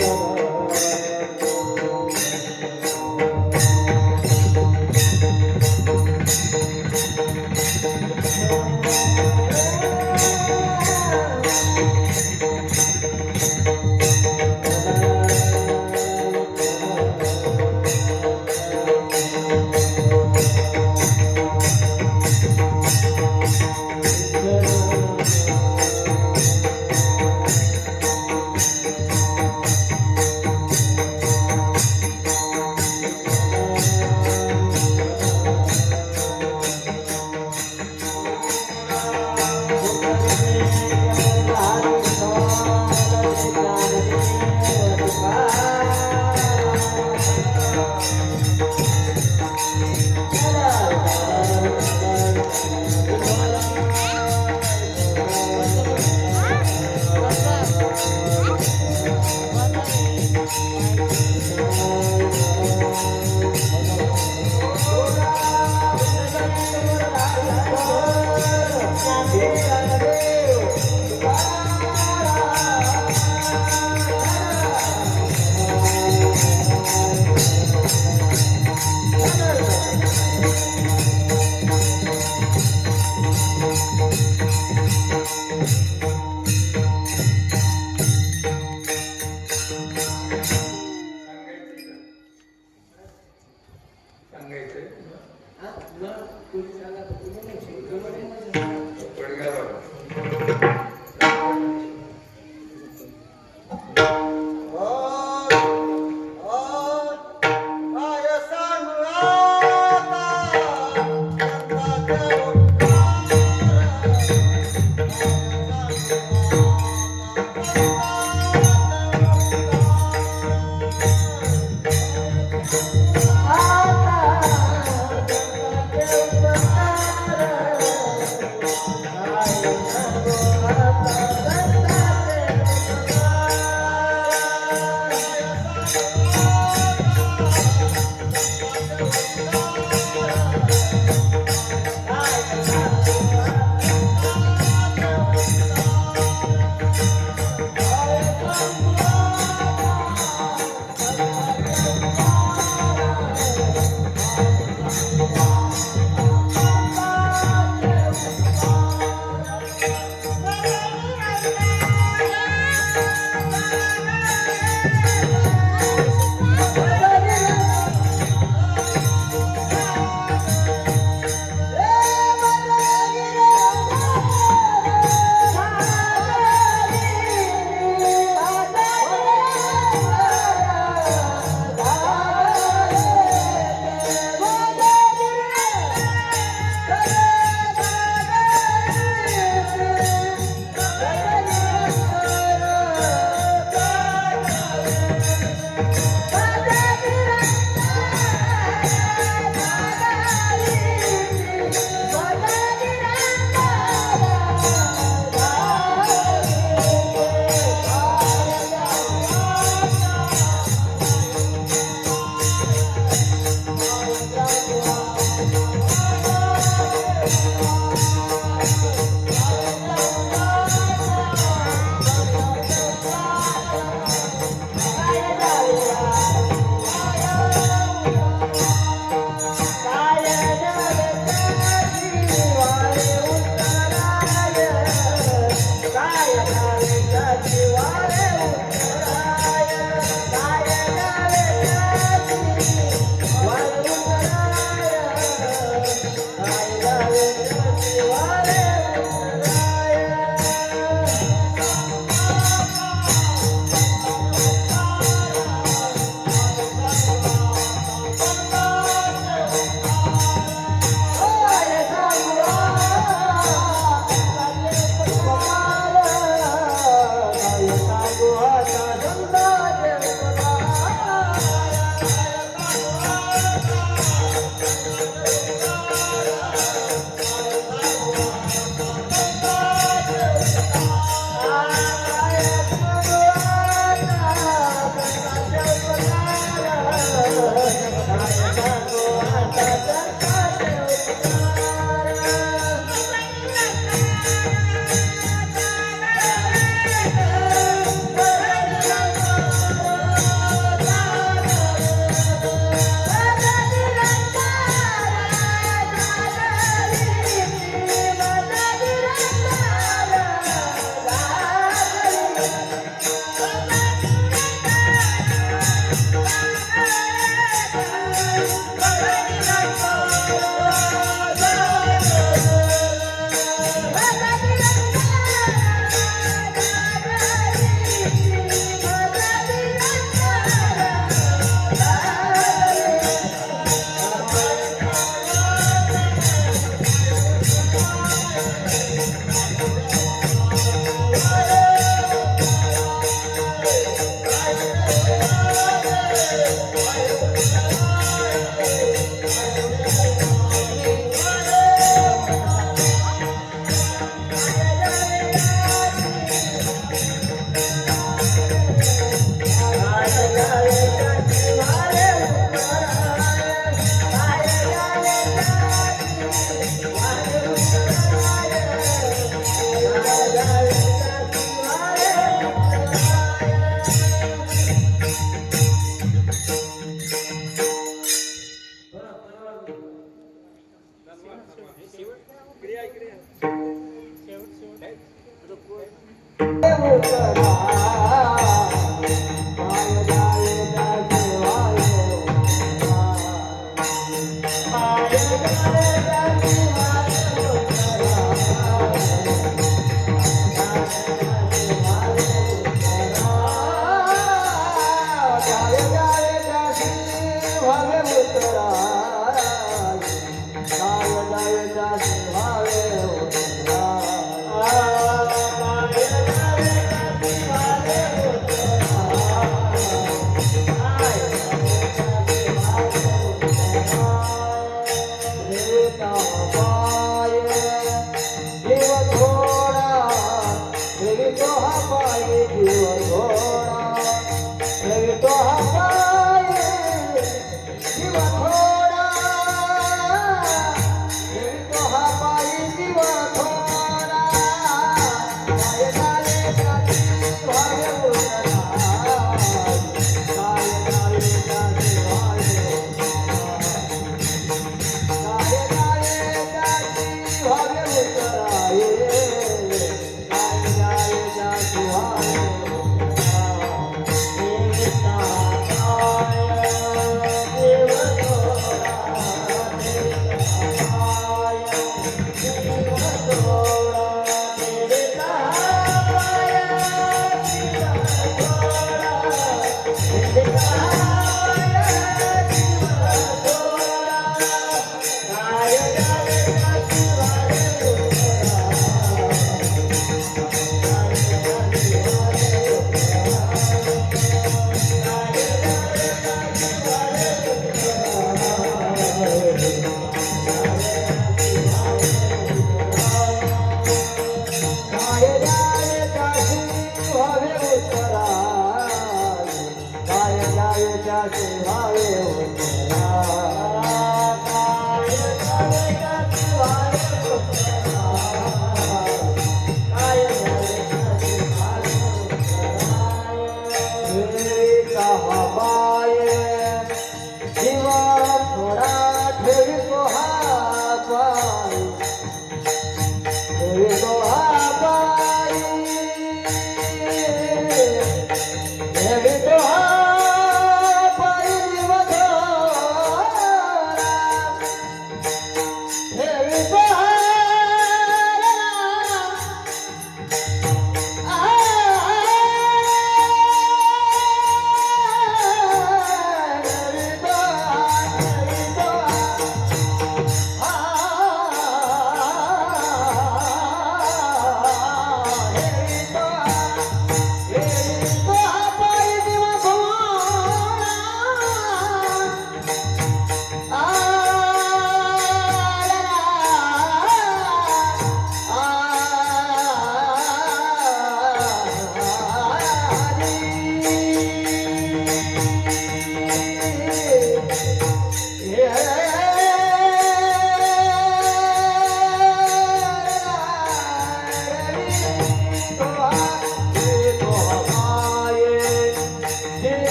Every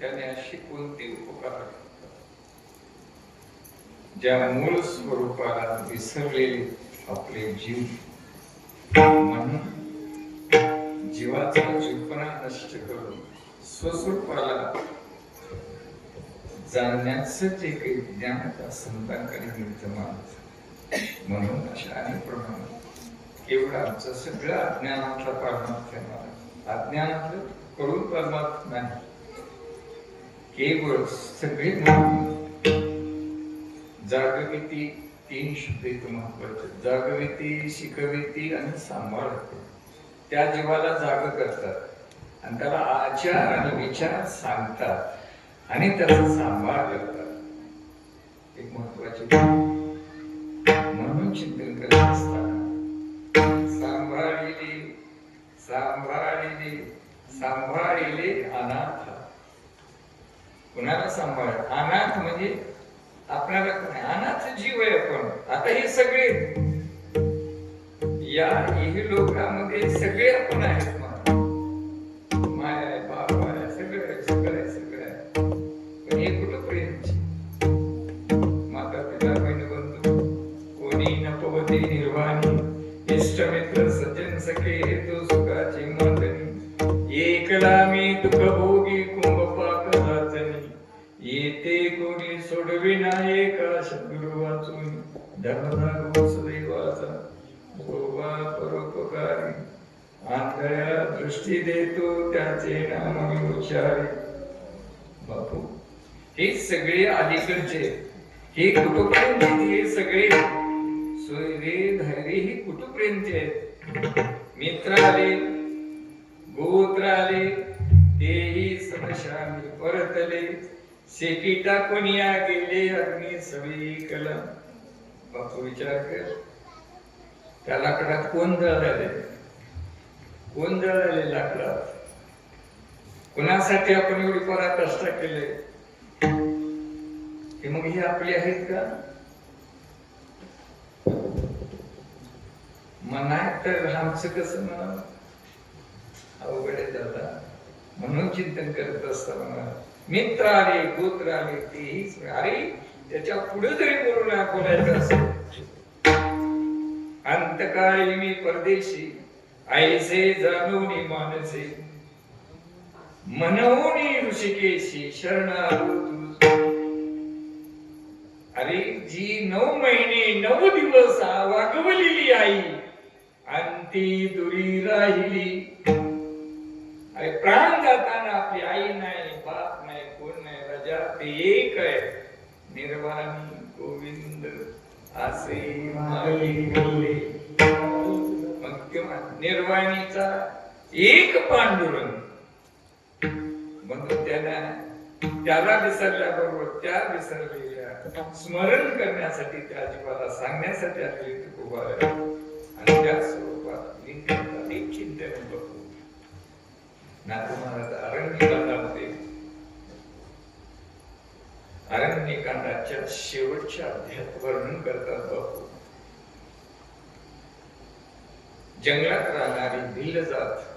त्याने अशी कोणती उपकार ज्या मूळ स्वरूपाला विसरलेले आपले जीव, म्हणून जीवाचा जीवपणा नष्ट करून स्वस्वरूपाला जाणण्याचं जे काही ज्ञान त्या संतांकडे मिळतं माणूस, म्हणून अशा अनेक प्रमाणात केवळ आमचं सगळं अज्ञानातला परमार्थ आहे मला, अज्ञानातलं करून परमार्थ नाही, केवळ सगळे जागविती तीन शब्द इथं महत्वाचे, जागविती, शिकविती आणि सांभाळ, त्या जीवाला जाग करतात आणि त्याला आचार आणि विचार सांगतात आणि त्याचा सांभाळ करतात. एक महत्वाची म्हणून चिंतन करत असताना सांभाळिले सांभाळिले सांभाळिले अनाथ. कुणाला सांभाळ? अनाथ म्हणजे आपल्याला अनाथ जीव आहे आपण. आता हे सगळे या लोकांमध्ये सगळे आपण आहेत, माया आहे, बाप आहे, सगळं आहे, सगळं आहे, सगळं आहे. पण हे कुठं प्रेमची? माता पिता बहीण बंधू कोणी नपवती निर्वाणी, इष्ट मित्र सज्जन सखे हेतू सुखाची मातनी, एकला मी दुःख भोगी कुंभपाक जाचनी, येते कोणी सोडविना एका सद्गुरु वाचून, धर्मधागो सदैवाचा गोवा परोपकारी, आंधळ्या दृष्टी देतो त्याचे नाम मी उच्चारी. बापू हे सगळे अलीकडचे, हे कुटुंब हे सगळे सोयरे धैर्य हे कुटुंबचे आहेत. मित्र आले, गोत्र आले, तेही समशामी परतले, शेती टाकून या गेले अग्नी सवी कला. बापू विचार कर, त्या लाकडात कोण जळाले? कोण जळाले लाकडात? कुणासाठी आपण एवढी पराकाष्ठा केले? की मग हे आपले आहेत का? म्हणाय तर आमचं कसं म्हणा अवघड आहे दादा. म्हणून चिंतन करत असताना मित्र आले, गोत्र आले, तेही अरे त्याच्या पुढे जरी बोलायचं असेल, अंतकाळी मी परदेशी ऐसे जाणूनी मानसे, मनवूनी ऋषिकेशी शरण आलो तुझ. अरे जी 9 महिने 9 दिवस वागवलेली आई अंती दुरी राहिली. अरे प्राण जाताना आपली आई नाही, बाप नाही, कोण नाही, राजा ते एक आहे निर्वाणी गोविंद असे मागले. मग तेव्हा निर्वाणीचा एक पांडुरंग म्हणून त्याला विसरल्याबरोबर त्या विसरलेल्या स्मरण करण्यासाठी त्या जीवाला सांगण्यासाठी आपली उभा आहे. आणि त्या स्वरूपात एक चिंतन बघू नाथ अरण्यकांडामध्ये, अरण्यकांडाच्या शेवटच्या अध्यायात वर्णन करतात बापू. जंगलात राहणारी भिल्ल जात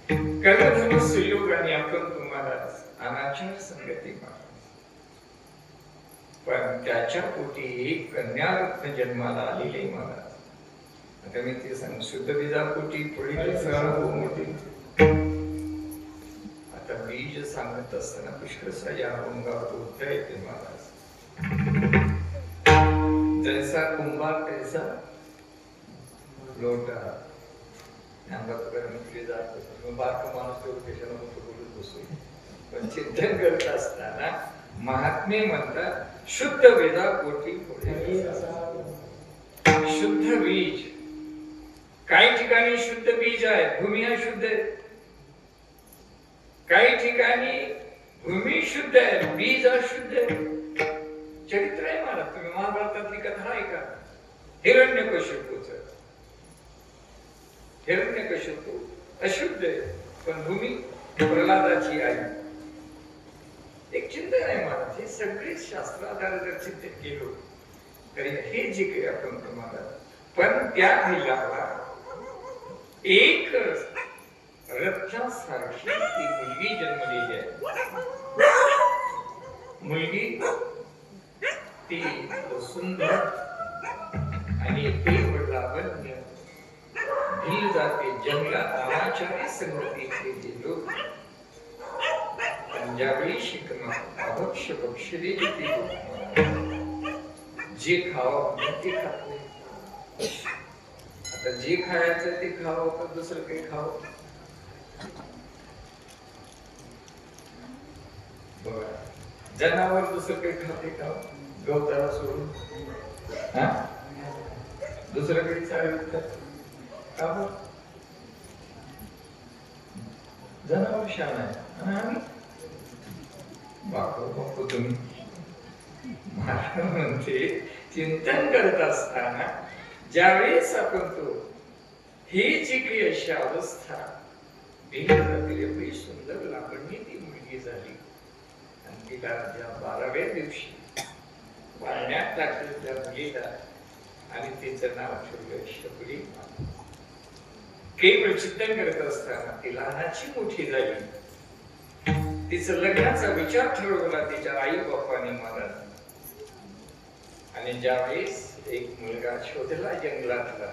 कर्णधनु सुयोगाने आपण तुम्हाला अनाचार संगती मानतो, पण त्याच्या पोटी एक कन्यारत्न जन्माला आलेले महाराज. आता मी ते सांग शुद्ध बीजापोटी थोडी मोठी. आता बीज सांगत असताना पुष्कळसा या अंगावर उत्तर येते महाराज. जैसा कुंभार तैसा लोटा. बारक माणूस तेवढं कशाला बोलत बसू. पण चिंतन करत असताना महात्मे म्हणतात शुद्ध वेदापोटी शुद्ध बीज. काही ठिकाणी शुद्ध बीज आहे, भूमी अशुद्ध आहे. काही ठिकाणी भूमी शुद्ध आहे, बीज अशुद्ध आहे. चरित्र आहे मला, तुम्ही महाभारतातली कथा आहे का? हिरण्यकशिपूचं. हिरण्यकशिपू अशुद्ध आहे, पण भूमी प्रल्हादाची आई. एक चिंतन आहे मला, हे सगळे शास्त्राधार जर चिंतन केलं तरी हे जे काही आपण तुम्हाला, पण त्या भिल्लाला एक रत्नासारखी ती मुलगी जन्मलेली आहे. मुलगी ती सुंदर आणि ते लावण्य भिल जाते जंगलात नावाच्या संगती गेलो. पण ज्यावेळी शिकणं अभक्ष बक्षिले जे खावं ते खात नाही. आता जे खायचं ते खावं तर दुसरं काही खावं. बघा जनावर दुसरं काही खाते का गवताला सोडून दुसरं काही चालत का बघ जनावर शान आहे आणि आम्ही बापू तुम्ही मला म्हणते चिंतन करत असताना ज्यावेळेस आपण तो ही जी काही अशी अवस्था एवढी सुंदर लावणी ती मुलगी झाली आणि तिला ज्या 12व्या दिवशी पाळण्यात टाकलं त्या मुलीला आणि तिचं नाव ठेवलं शबरी. केवळ चिंतन करत असताना ती लहानाची मोठी झाली. तिचं लग्नाचा विचार ठरवला तिच्या आई बापाने मला. आणि ज्यावेळेस एक मुलगा शोधला जंगलातला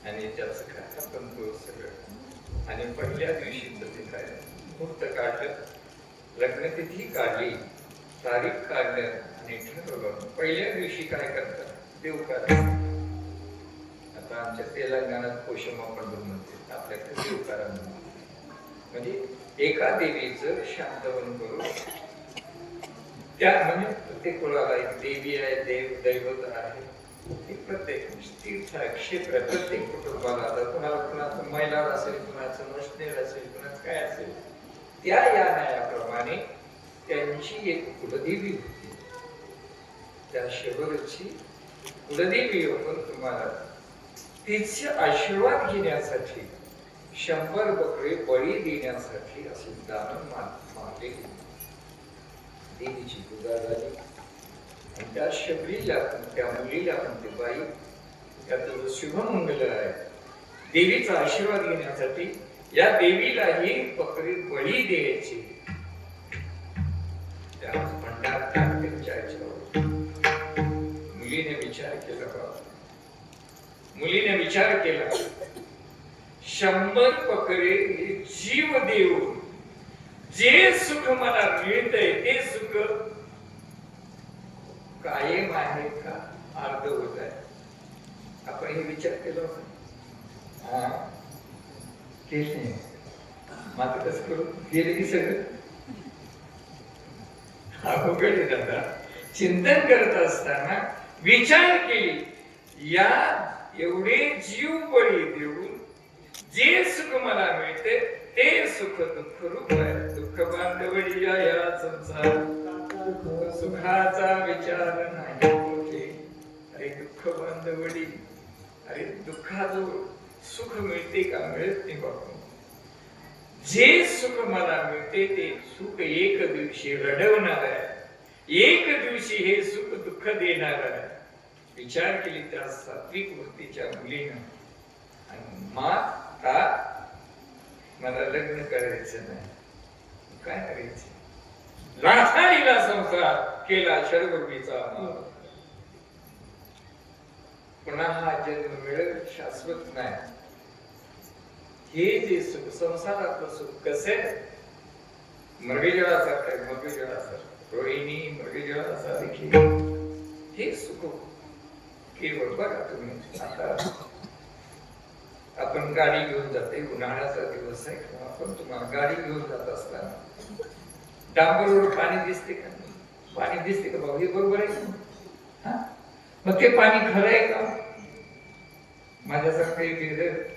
आणि त्याचं काय आपण सगळं आणि पहिल्या दिवशी ते काय मुहूर्त काढलं, लग्नतिथी काढली, तारीख काढलं आणि ठरवलं. पहिल्या दिवशी काय करतात देवकार. आता आमच्या तेलंगणात पोषमा पंढूर म्हणते, आपल्याकडे देवकारा म्हणजे एका देवीचं शांतवन करून त्या म्हणजे प्रत्येक कुळाला एक देवी आहे, देव दैवत आहे. प्रत्येक तीर्थ क्षेत्र प्रत्येक कुटुंबाला आता कुणाचं मैलार असेल, कुणाचं मशनेर असेल, कुणाचं काय असेल, त्या या न्यायाप्रमाणे त्यांची एक कुलदेवी होती. त्या शबरीची कुलदेवी होऊन तुम्हाला तिचे आशीर्वाद घेण्यासाठी 100 बकरे बळी देण्यासाठी असे दान मागले. देवीची पूजा झाली आणि त्या शबरीला त्या मुलीला म्हणते बाई त्यात शुभमंगल आहे. देवीचा आशीर्वाद घेण्यासाठी या देवीला ही बकरी बळी द्यायची. त्या भंडार त्यांच्या मुलीने विचार केला बाबा. मुलीने विचार केला 100 बकरे जीव देऊन जे सुख मला मिळतंय ते सुख कायम आहे का अर्ध होत आहे. आपण हे विचार केला होता केस नाही मात्र कसं करू गेले की सगळं अवघड दादा. चिंतन करत असताना विचार केली या एवढे जीव बळी देऊन जे सुख मला मिळते ते सुख दुःख रूप आहे. दुःख बांधवडी या संसार सुखाचा विचार नाही मोठे. अरे दुःख बांधवडी, अरे दुःखाचं सुख मिळते का मिळत नाही बापू. जे सुख मला मिळते ते सुख एक दिवशी रडवणार आहे, एक दिवशी हे सुख दुःख देणार आहे. विचार केली त्या सात्विक वृत्तीच्या मुलीनं आणि माता मला लग्न करायचं नाही, काय करायचं. लाथाडीला संसार केला शरगुर्मीचा. पुन्हा हा जन्म मिळेल शाश्वत नाही. हे जे सुख संसारातलं सुख कसे मृगजळासारखं आहे, मृगजळासारखं रोहिणी मृगजळाचा देखील हे सुख केवळ बघा तुम्ही. आता आपण गाडी घेऊन जाते, उन्हाळ्याचा दिवस आहे, आपण तुम्हाला गाडी घेऊन जात असताना डांबरवर पाणी दिसते का? पाणी दिसते का बाबा? हे बरोबर आहे. मग ते पाणी खरं आहे का? माझ्यासारखं एक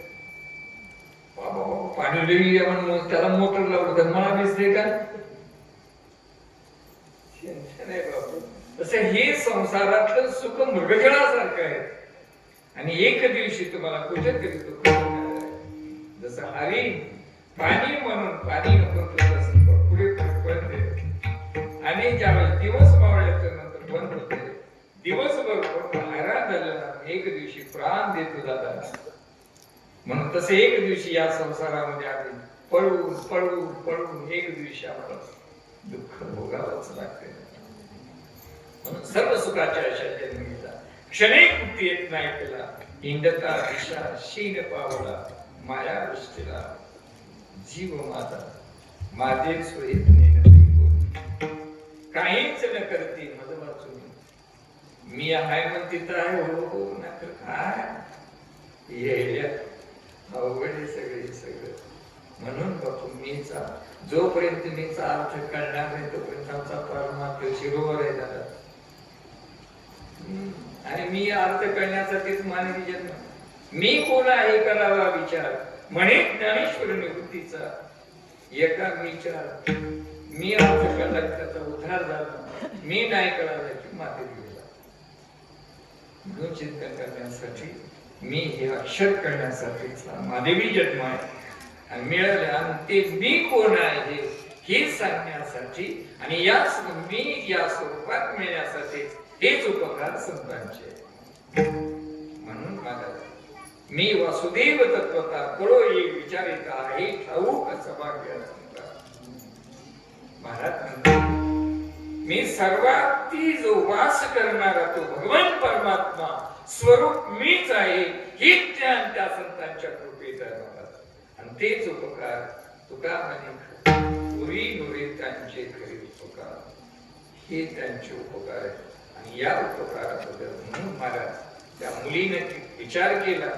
पाणी लिहिली म्हणून त्याला मोटर लावलं तर मला दिसते का? बाबू तसं हे संसारातलं सुख मृगजळासारखं आहे आणि एक दिवशी तुम्हाला कुठेतरी दुःख होणार आहे. जसं हरी पाणी म्हणून पाणी पुढे बंद आणि ज्यावेळेस दिवस मावळल्याच्या नंतर बंद होते, दिवसभर हैराण झालेला एक दिवशी प्राण देतो दादा. म्हणून म्हणून तसे एक दिवशी या संसारामध्ये आले पळून पळून पळून एक दिवशी आम्हाला दुःख भोगावंच लागते. म्हणून सर्व सुखाच्या अशा जन्मीचा क्षणे कुठे येत नाही त्याला हिंडता दिशा शीन पावला माया वृष्टीला जीव माझा माझे सोयीत काहीच न करते मज वाचून मी आहे म्हणते आहे हो नाही तर काय येल्या अवघड आहे सगळे सगळं. म्हणून बापू मीचा जोपर्यंत मीचा अर्थ कळणार नाही तोपर्यंत आमचा परमात्मा शिरोवर आहे दादा. आणि मी अर्थ करण्यासाठीच मानवी जन्म. मी कोण आहे करावा विचार म्हणे ज्ञानेश्वर निवृत्तीचा एका विचार मी अर्थ कळला त्याचा उद्धार झाला मी नाही कळाला की मागे गेला. म्हणून चिंतन करण्यासाठी मी हे अक्षर करण्यासाठीचा मानवी जन्म आहे आणि मिळाले आणि ते मी कोण आहे हे सांगण्यासाठी आणि याच मी या स्वरूपात मिळण्यासाठी हेच उपकार संतांचे. म्हणून मला मी वासुदेव तत्वता कळो येईल विचारिता आहे ठाऊक सभाग्य महाराज म्हणतात मी सर्वात जो वास करणारा तो भगवान परमात्मा स्वरूप मीच आहे हे ज्ञान त्या संतांच्या कृपेत आहे महाराज. आणि तेच उपकार तुका म्हणे पुरी नुरे त्यांचे खरे उपकार हे त्यांचे उपकार आहे. आणि या उपकाराबद्दल म्हणून महाराज त्या मुलीने विचार केला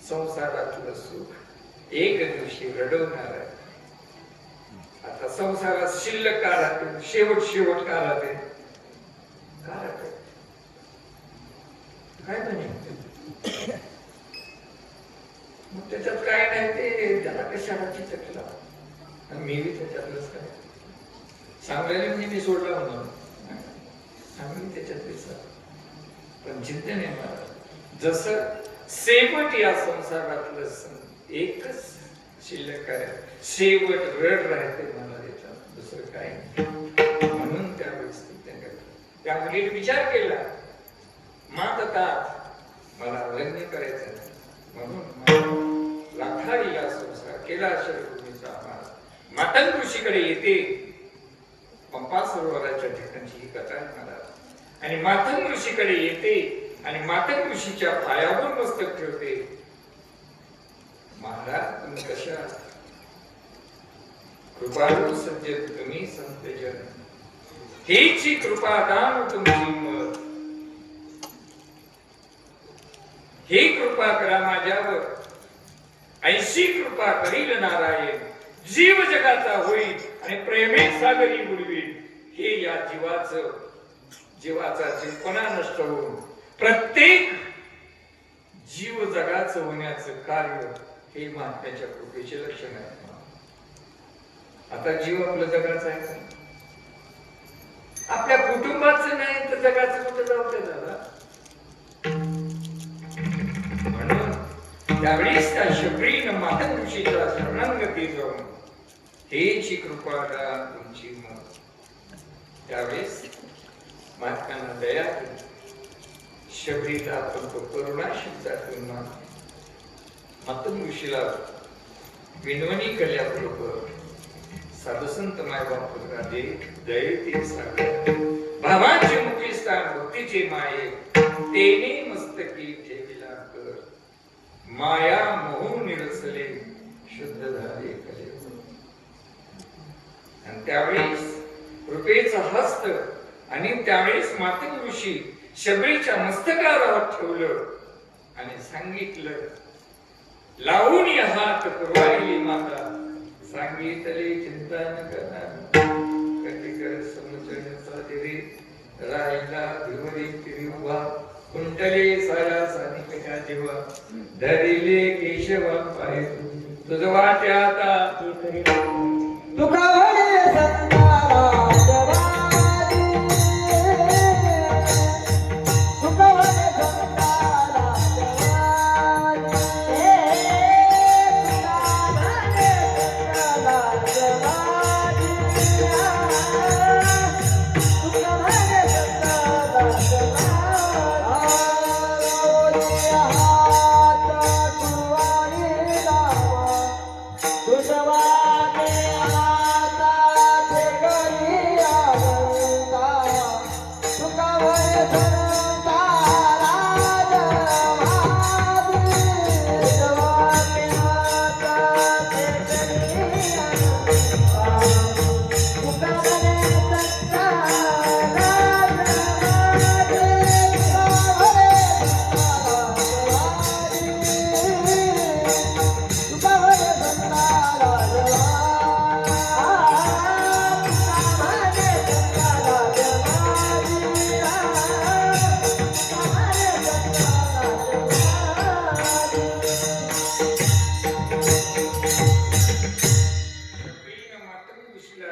संसारातलं सुख एक दिवशी रडवणार आहे. आता संसारात शिल्लक का राहते शेवट का राहते काय म्हणे मग त्याच्यात काय नाही ते त्याला कशाला चिटकला मी बी त्याच्यातलंच काय सांगायला म्हणजे मी सोडला म्हणून आम्ही त्याच्यात पण चिंतन आहे मला जसं शेवट या संसारातलं एकच शिल्लक आहे शेवट रड राहते मला त्याच्यात दुसरं काय म्हणून त्यावेळेस त्या मुलीने विचार केला मातात मला लग्न करायचं म्हणून लाखाडीला संसार केला शरभूमीचा मातंग ऋषीकडे येते पंपा सरोवराच्या ठिकाणची ही कथा आहे मला आणि मातंग ऋषीकडे येते आणि मातंग ऋषीच्या पायावर मस्तक ठेवते. महाराज तुम्ही कशा कृपाळू सज्जन तुम्ही संत जन हेची कृपादान तुमची मत हे कृपा करा माझ्यावर ऐशी कृपा करील नारायण जीव जगाचा होईल आणि प्रेमे सागरी बुडवील. हे या जीवाचा जीवपणा नष्ट होऊन प्रत्येक जीव जगाचं होण्याचं कार्य हे महात्म्याच्या कृपेचे लक्षण आहे. आता जीव आपलं जगाचं आहे का आपल्या कुटुंबाचं नाही तर जगाचं कुठं जाऊ दे दादा. म्हणून त्यावेळेस त्या शबरीनं मातंग ऋषीच्या शरणागती जाऊन हेची कृपा तुमची मत त्यावेळेस महात्म्यांना दया केली. शबरीला आपण तो करुणाशील दाखवून मातंग ऋषीला विनवणी केल्याबरोबर साधुसंत मायबाप दयेते सागर भावाचे मुखी स्थान भक्तीचे माये तेने मस्तकी ठेविला कर माया मोह निरसले शुद्ध झाले कले. आणि त्यावेळेस कृपेचा हस्त आणि त्यावेळेस मातंग ऋषी शबरीच्या मस्तकावर हात ठेवलं आणि सांगितलं लावून हात पुरवायली माता सांगितले चिंता न करणार कधी कर समुचरणाचा तिरी राहिला भिवरी तिरी उभा कुंटले सारा सानिका जेव्हा धरिले केशवा पाय तुझ वाट्या आता तुका म्हणे संतारा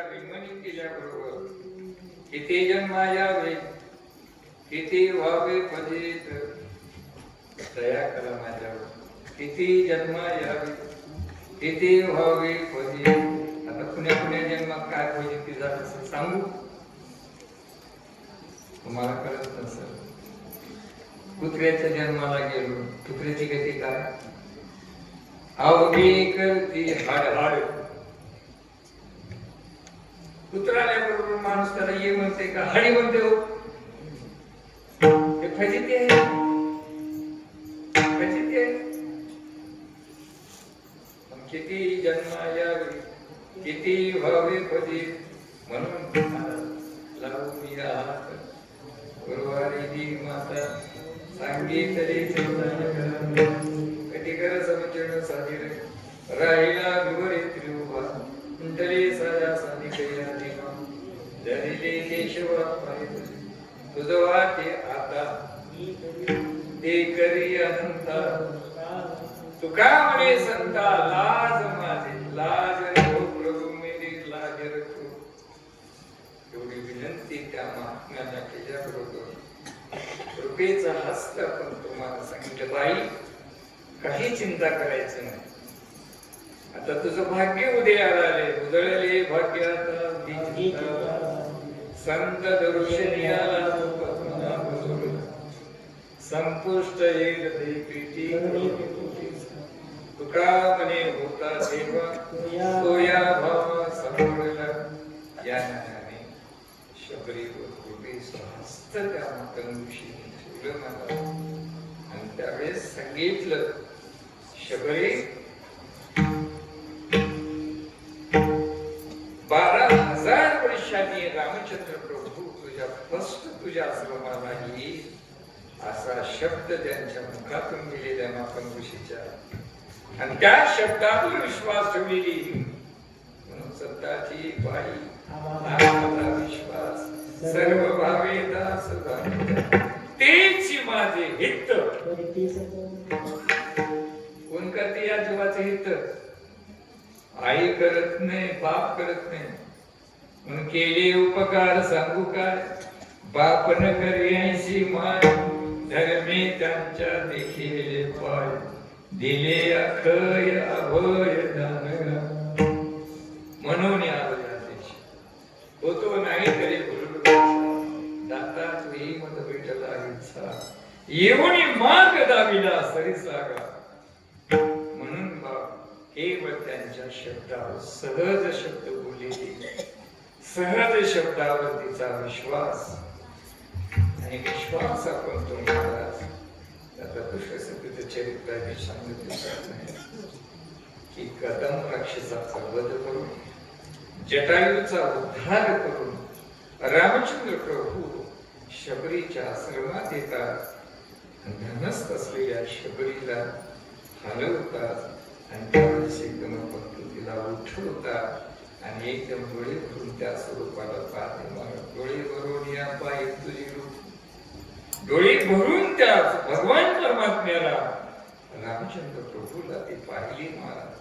यावी मनी केल्याबरोबर किती जन्मा यावे किती व्हावे फजित दया करा माझ्यावर किती जन्मा यावे किती व्हावे फजित. आता पुण्या जन्मात काय फजिती झालं असं सांगू तुम्हाला कळत नसेल. कुत्र्याच्या जन्माला गेलो कुत्र्याची गती काय अवघी करती हाड हाड. कुत्राल्याबरोबर माणूस त्याला ये म्हणते का हाडी म्हणते हो हे फजिती आहे फजिती आहे. किती जन्मा यावे किती व्हावे फजित म्हणून लावून या हात गुरुवारी दी माता सांगितले कधी कर समचरण साधीर राहिला गुरुवारी त्रिभुवा तरी साजा साधी कैया दिवा धरिले केशवा पाहिजे तुझं वाटे आता ते करी अनंता. तुका म्हणे संता लाज माझे लाज रखो प्रभू मेरी लाज रखो. एवढी विनंती त्या महात्म्याला केल्याबरोबर कृपेचा हस्त आपण तुम्हाला सांगितलं बाई काही चिंता करायचं नाही. आता तुझं भाग्य उदयाला आले उजळले भाग्यात संत दर्शनियाला संपुष्ट येईल पेटी. तुका म्हणे होता देवा तो या भावा समोरला या नावाने शबरी कृपे सहस्त त्या मातंगुशी ठेवलं मला. आणि त्यावेळेस सांगितलं शबरी 12,000 वर्षांनी रामचंद्र प्रभू तुझ्या फस्ट तुझ्या आश्रमाला येईल असा शब्द त्यांच्या मुखातून गेलेल्या मातंगुशीच्या आणि त्या शब्दावर विश्वास ठेवलेली म्हणून सत्ताची बाई नामाचा विश्वास सर्व भावे दास तेच माझे हित. कोण करते या जीवाचे हित आई करत नाही बाप करत नाही म्हणून केले उपकार सांगू काय बाप न करी ऐशी माय धर्मे त्यांच्या देखील पाय दिले अखय अभय दानगा. म्हणून होतो नाही तरी दाता तुही मत भेटला इच्छा येऊनी मार्ग दाविला सरी सागा. म्हणून केवळ त्यांच्या शब्दावर सहज शब्द बोललेले सहज शब्दावर तिचा विश्वास आणि विश्वास आपण तो महाराज आता पुष्पसंगीत चरित्राची सांगितलं नाही की कदम राक्षसाचा वध करून जटायूचा उद्धार करून रामचंद्र प्रभू शबरीच्या आश्रमात येतात धनस्थ असलेल्या शबरीला हलवतात आणि त्यावेळेस एकदम तिला उठवतात आणि एकदम डोळे भरून त्या स्वरूपाला पाहते डोळे भरून या पाय तुझी रूप डोळे भरून त्या भगवान परमात्म्याला रामचंद्र प्रभूला ते पाहिले महाराज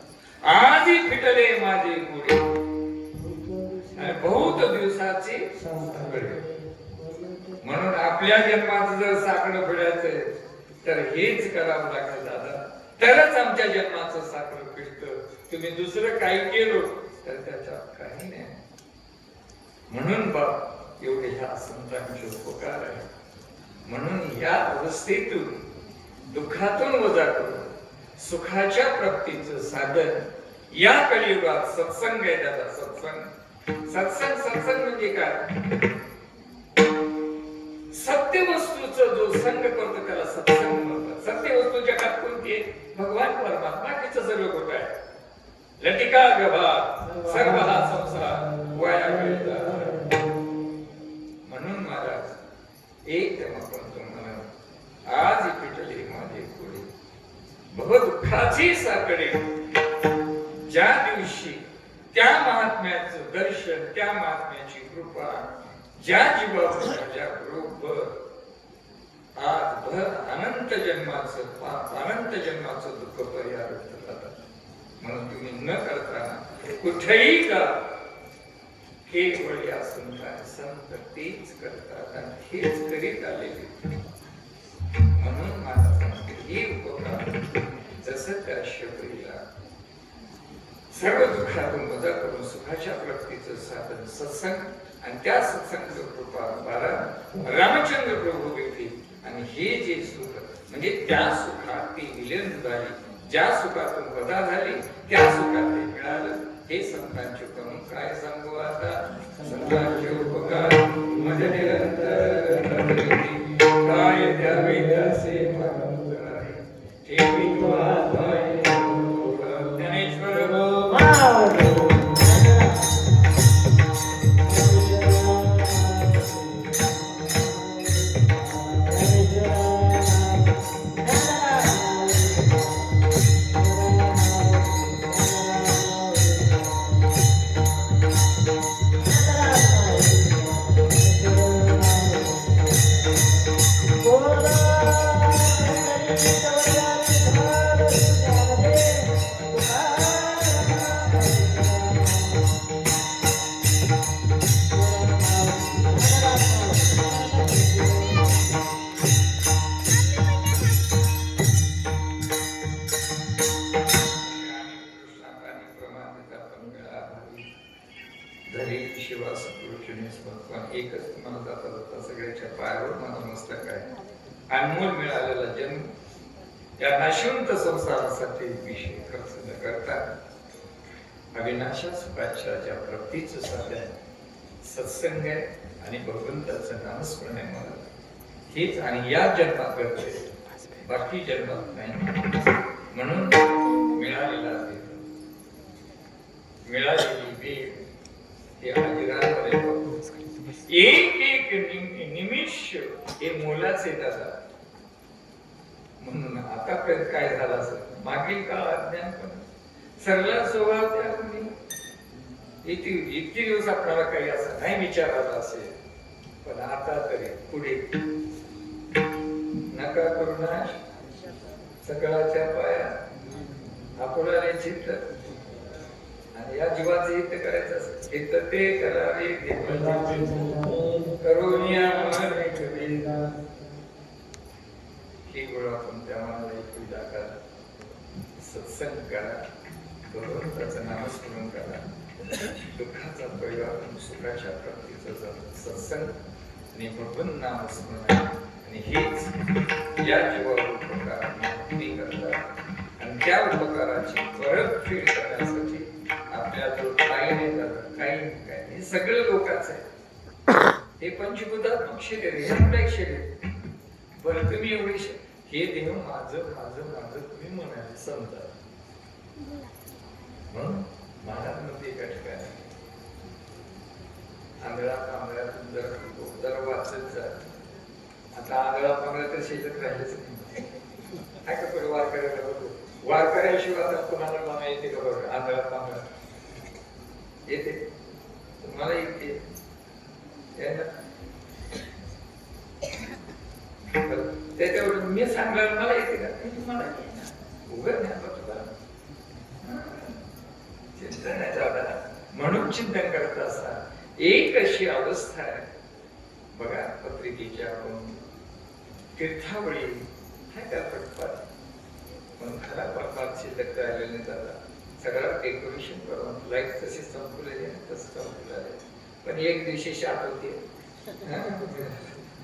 आधी फिटले माझे गोडे आणि बहुत दिवसाचे म्हणून आपल्या जन्माचं जर साकडं फिरायचंय तर हेच करावं लागेल दादा तरच आमच्या जन्माचं साकडं फिरतं. तुम्ही दुसरं काही केलं तर त्याच्यात काही नाही. म्हणून बाप एवढे ह्या संतांचे उपकार आहे. म्हणून या अवस्थेतून दुःखातून वजा करून सुखाच्या प्राप्तीचं साधन या कलियुगात सत्संग आहे दादा. सत्संग म्हणजे काय सत्य वस्तूचा जो संग करतो त्याला सत्संग म्हणतात. सत्य वस्तू जगात कोणती आहे भगवान परमात्मा तिचं सर्व कुठं आहे लटिका व्यवहार सर्व हा संसार वाया गेला. म्हणून महाराज एकदम आपण तुम्हाला आज पिटले माझे पुढे भवदुःखाची साकडे ज्या दिवशी त्या महात्म्याचं दर्शन त्या महात्म्याची कृपा ज्या जीवावर माझ्या बरोबर आज भर अनंत जन्माचं पाप अनंत जन्माचं दुःख परिहार होतं. म्हणून तुम्ही न करता कुठेही का केवळ या संतान संत तेच करतात आणि हेच करीत आलेले. म्हणून मला सांगते हे उपकार जसं त्या शबरीला सर्व दुःखातून मजा करून सुखाच्या प्राप्तीचं साधन सत्संग आणि त्या सत्संग कृपा द्वारा रामचंद्र प्रभू भेटतील आणि हे जे सुख म्हणजे त्या सुखात ती विलीन झाली, ज्या सुखातून वजा झाली त्या सुखात ते मिळालं. हे संतांचे करून काय सांगू आता. संतांचे उपकार मज निरंतर काय द्यावे त्याचे ठेवी तो आत्माये ज्ञानेश्वर एकच तुम्हाला जाता जाता सगळ्याच्या पायावर माझा मस्तक आहे. अनमोल मिळालेला जन्म या नाशवंत संसारासाठी विषय खर्च न करता अविनाशा सुखाच्या ज्या प्राप्तीचं साधन सत्संग आहे आणि भगवंताचं नामस्मरण आहे मला हेच आणि या जन्मात करते बाकी जन्मात नाही. म्हणून मिळालेली वेळ हे आजीरामध्ये एक एक निमिष हे मोलाचे दादा. म्हणून आतापर्यंत काय झालं असेल मागील काळ अज्ञानपण सरला स्वभाव त्या इतके दिवस आपल्याला काही असं नाही विचारायला असेल. पण आता तरी पुढे नका करू नाश सकाळच्या पाया आपल्याला चित्त आणि या जीवाचे हित करायचं असेल हित ते करावे करुनिया ही गोळा आपण त्या मनाला पूजा करा सत्संग करा भगवंताचं नामस्मरण करा दुःखाचा परिवार सुखाच्या प्राप्तीचा सत्संग आणि भगवंत नामस्मरण आणि हेच या जीवावर उपकार करतात आणि त्या उपकाराची परतफेड करण्यासाठी आपल्याला काही नाही सगळं लोकांचं आहे. हे पंचभूतात्मक शरीर हे आपलं एक शरीर. बरं तुम्ही एवढे हे देव माझं माझं माझं तुम्ही म्हणाले समजा म्हणून महाराज मध्ये एका ठिकाणी आंधळातून जरा वाचत जा. आता आंधळा तर शेतात राहिलेच नाही. काय का वार करायला बघतो वार करायशिवाय आता कोणाला मामा येते का बघा. आंधळा येते तुम्हाला येते त्याच्यावर मी सांगणार मला येते का तुम्हाला उघड चिंतन आहे दादा. म्हणून चिंतन करत असता एक अशी अवस्था आहे बघा पत्रिकेच्या तीर्थावळी काय का पटपात म्हणून खरा पापात शिल्लक राहिलेले दादा सगळा डेकोरेशन करून लाईट तशी संपलेली आहे तसं संपलेलं आहे. पण एक दिवशी शाट होते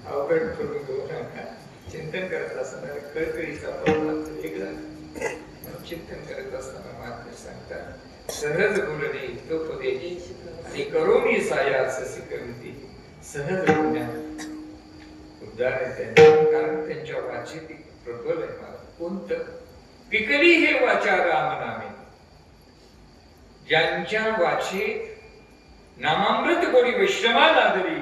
अवघड करून घेऊ नका. चिंतन करत असताना कळकळीचा वेगळा चिंतन करत असताना महात्मे सांगतात सहज बोलणे हितोपदेश आणि करोनी साया ससी कविती सहज बोलण्यात उद्गार आहे कारण त्यांच्या वाचेत प्रबल आहे मला कोणतं पिकली हे वाचा राम नामे ज्यांच्या वाचेत नामामृत गोडी वैष्णवा लादली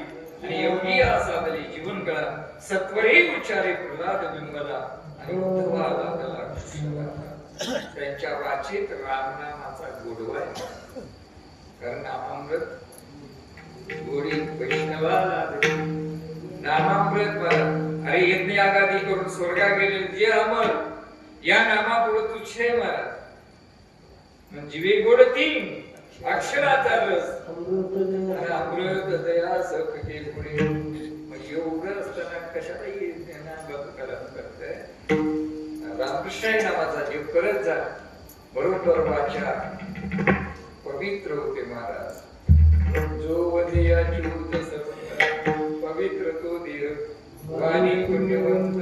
आणि एवढी साधली जीवन कळा सत्वरे उच्चारे प्रल्हाद बिंबला आणि उद्धवा लागला त्यांच्या वाचेत रामनामाचा गोडवा आहे. कारण नामामृत गोडी वैष्णवा लादली नामामृत मला अरे यज्ञ यागादी करून स्वर्गा गेले जे अमर या नामापुढे तुझे महाराज जीवे गोड तीन अक्षराचा रस आणि अमृत दया सखते पुढे. मग एवढं असताना कशालाही कलम करतंय. रामकृष्ण नावाचा जीव करत जा, बरोबर वाचा पवित्र होते महाराज. जो वधिया अच्युत सर्व पवित्र तो देह वाणी पुण्यवंत.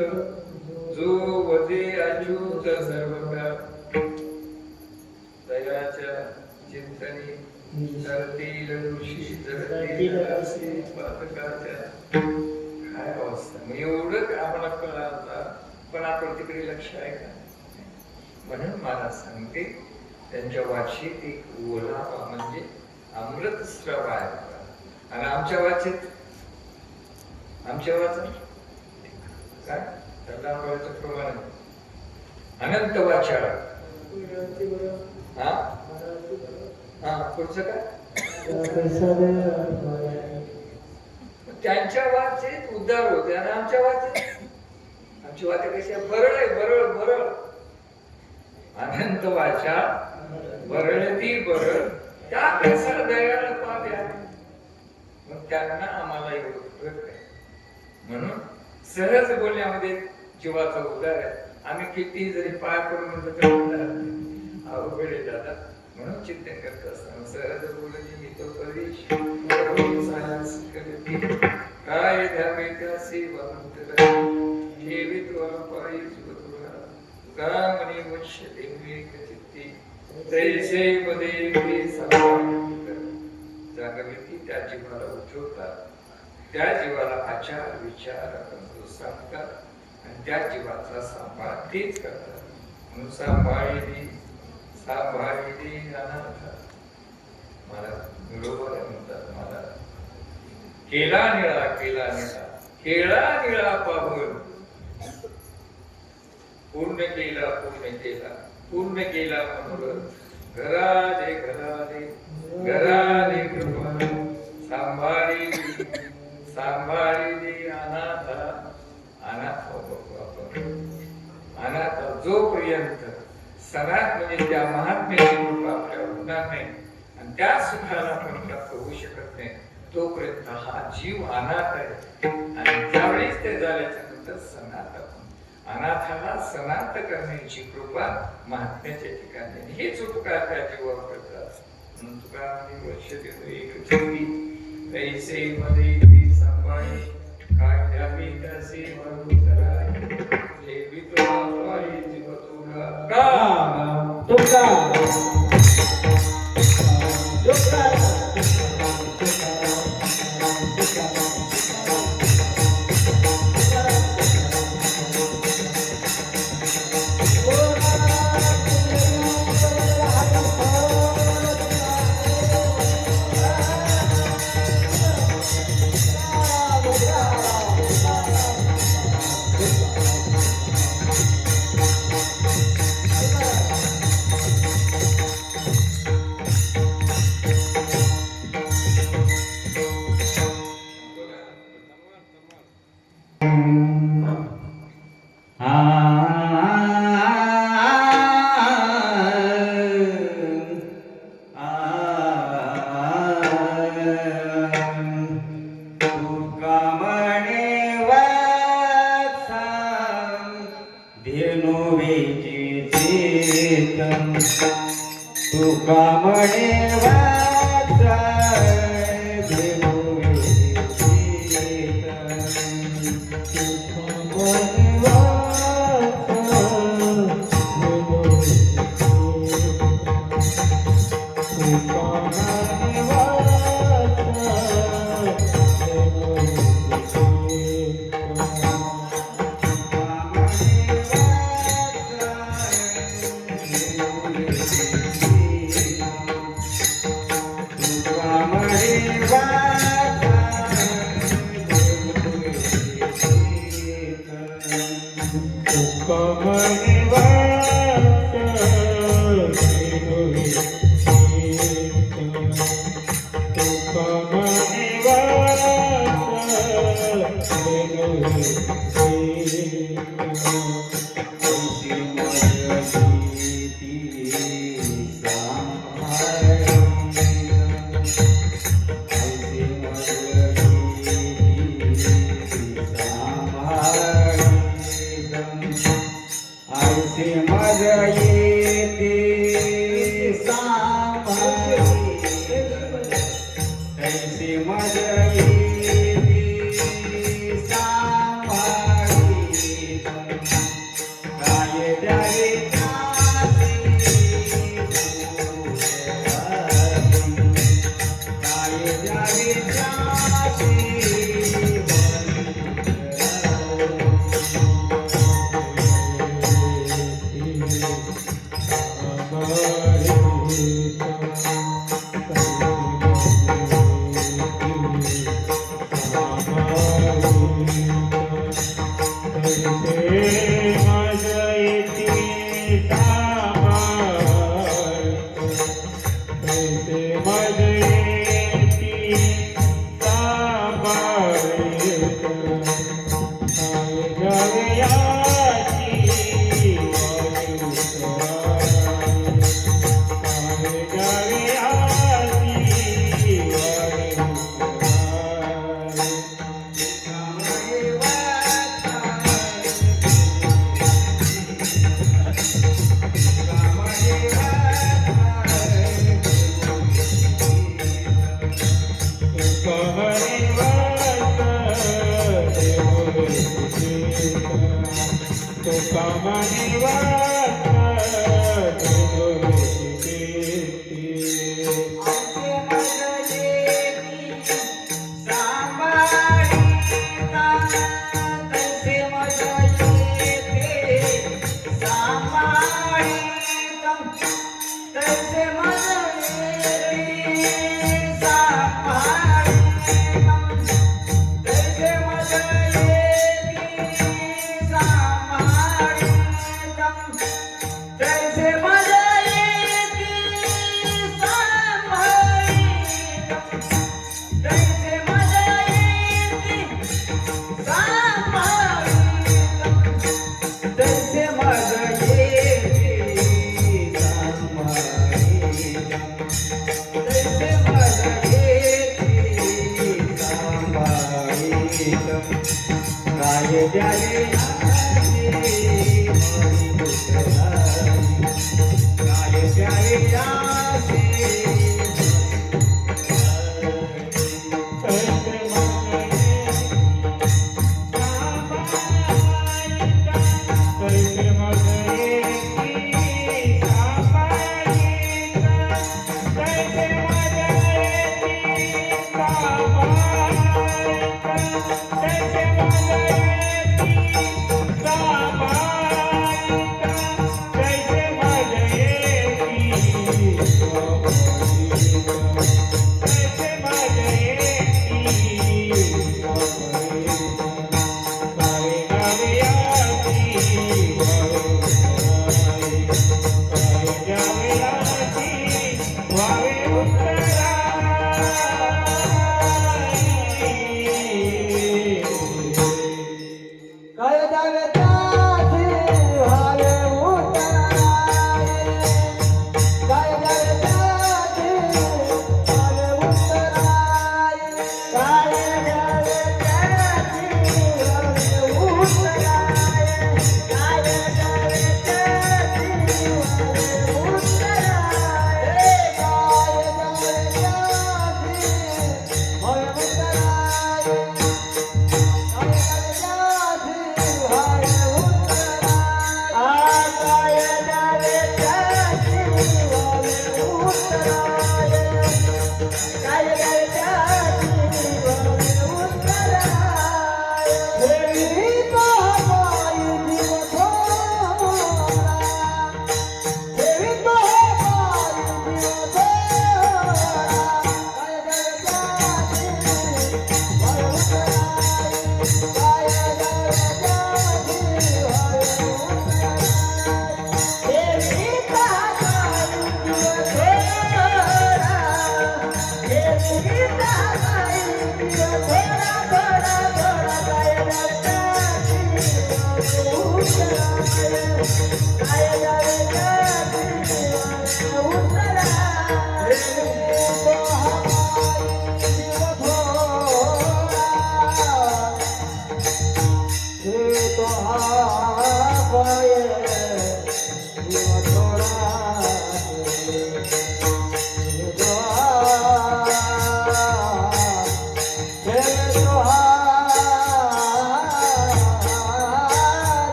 जो वधे अच्युत सर्वका दयाच्या चिंतनी धरतील ऋषी धरतील असे पातकाच्या. काय अवस्था. मग एवढं आम्हाला कळलं, पण आपण तिकडे लक्ष आहे का? म्हणून मला सांगते त्यांच्या वाचीत एक ओलावा म्हणजे अमृत स्रव आहे. आणि आमच्या वाचीत काय त्याचं प्रमाण अनंत वाचा. पुढचं काय? त्यांच्या वाचेत उद्धार होते आणि आमच्या आमची वाचा कशी आहे? बरळ आहे, बरळ बरळ. अनंत वाचा बरळती बरळ त्या पेक्षा दयाळ पाप्या. मग त्यांना आम्हाला एवढं फरक आहे. म्हणून सहज बोलण्यामध्ये जीवाचा उद्धार आहे. आम्ही किती जरी पाय पडून म्हणतो तर अवघड आहे दादा. म्हणून चिंतन करत असताना सहज बोलणे मी तो परीश काय धावे त्यासी वंत ठेवीत पायी सुतुला तुका मनी वश्यते विवेक चित्ती तैसे मध्ये जागृती त्या जीवाला उठवतात. त्या जीवाला आचार विचार आपण सांगतात आणि त्या जीवाचा सांभाळ तेच करतात. म्हणून सांभाळी अनाथ. मला बरोबर म्हणतात मला केला निळा केळा निळा पाहून पूर्ण केला म्हणून घराले कृपा सांभाळी अनाथ जोपर्यंत सणात म्हणजे त्या महात्म्याची कृपा आपल्यावर होणार नाही आणि त्या सुखाला आपण प्राप्त होऊ शकत नाही तोपर्यंत हा जीव अनाथ आहे. आणि ज्यावेळेस ते झाल्याच्या नंतर सनात अनाथाला सनात करण्याची कृपा महात्म्याच्या ठिकाणी हेच उपकार त्या जीवावर करतात. म्हणून तुका वर्ष देतो एक चित्ती ऐसे मध्ये ती सांभाळी काय द्यावी त्याचे म्हणून कराय ठेवी तो आपली जीव तुला का तुका तुका म्हणे वाचा येती सांभाळी काय द्यावे त्यासी काय द्यावे त्यासी काय द्यावे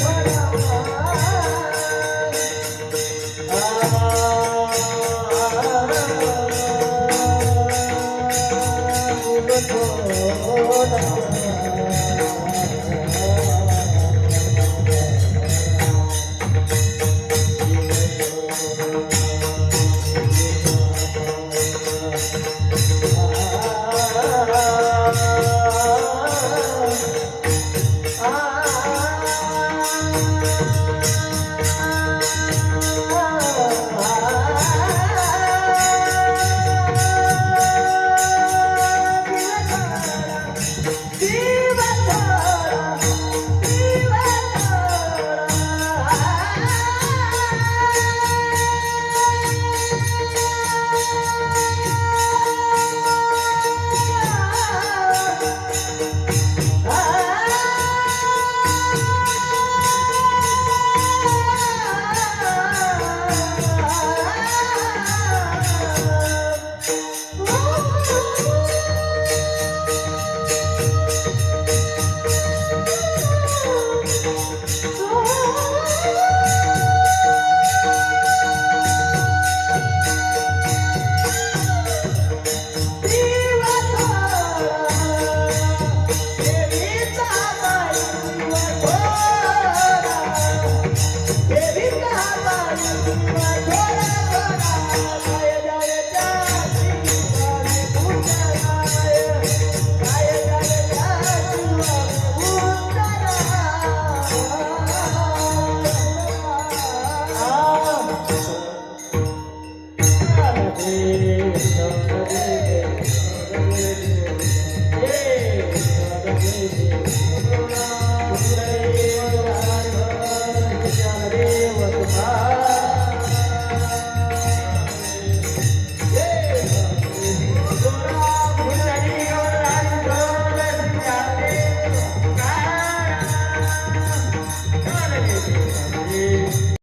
परमात्मा